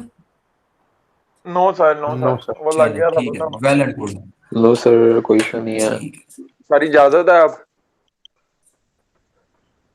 No, sir. No, No, sir. sir. वो लग चलें गया था ठीक है, पता। Well and good. No sir, कोई इशू नहीं है। ठीक है। सारी इजाजत है अब।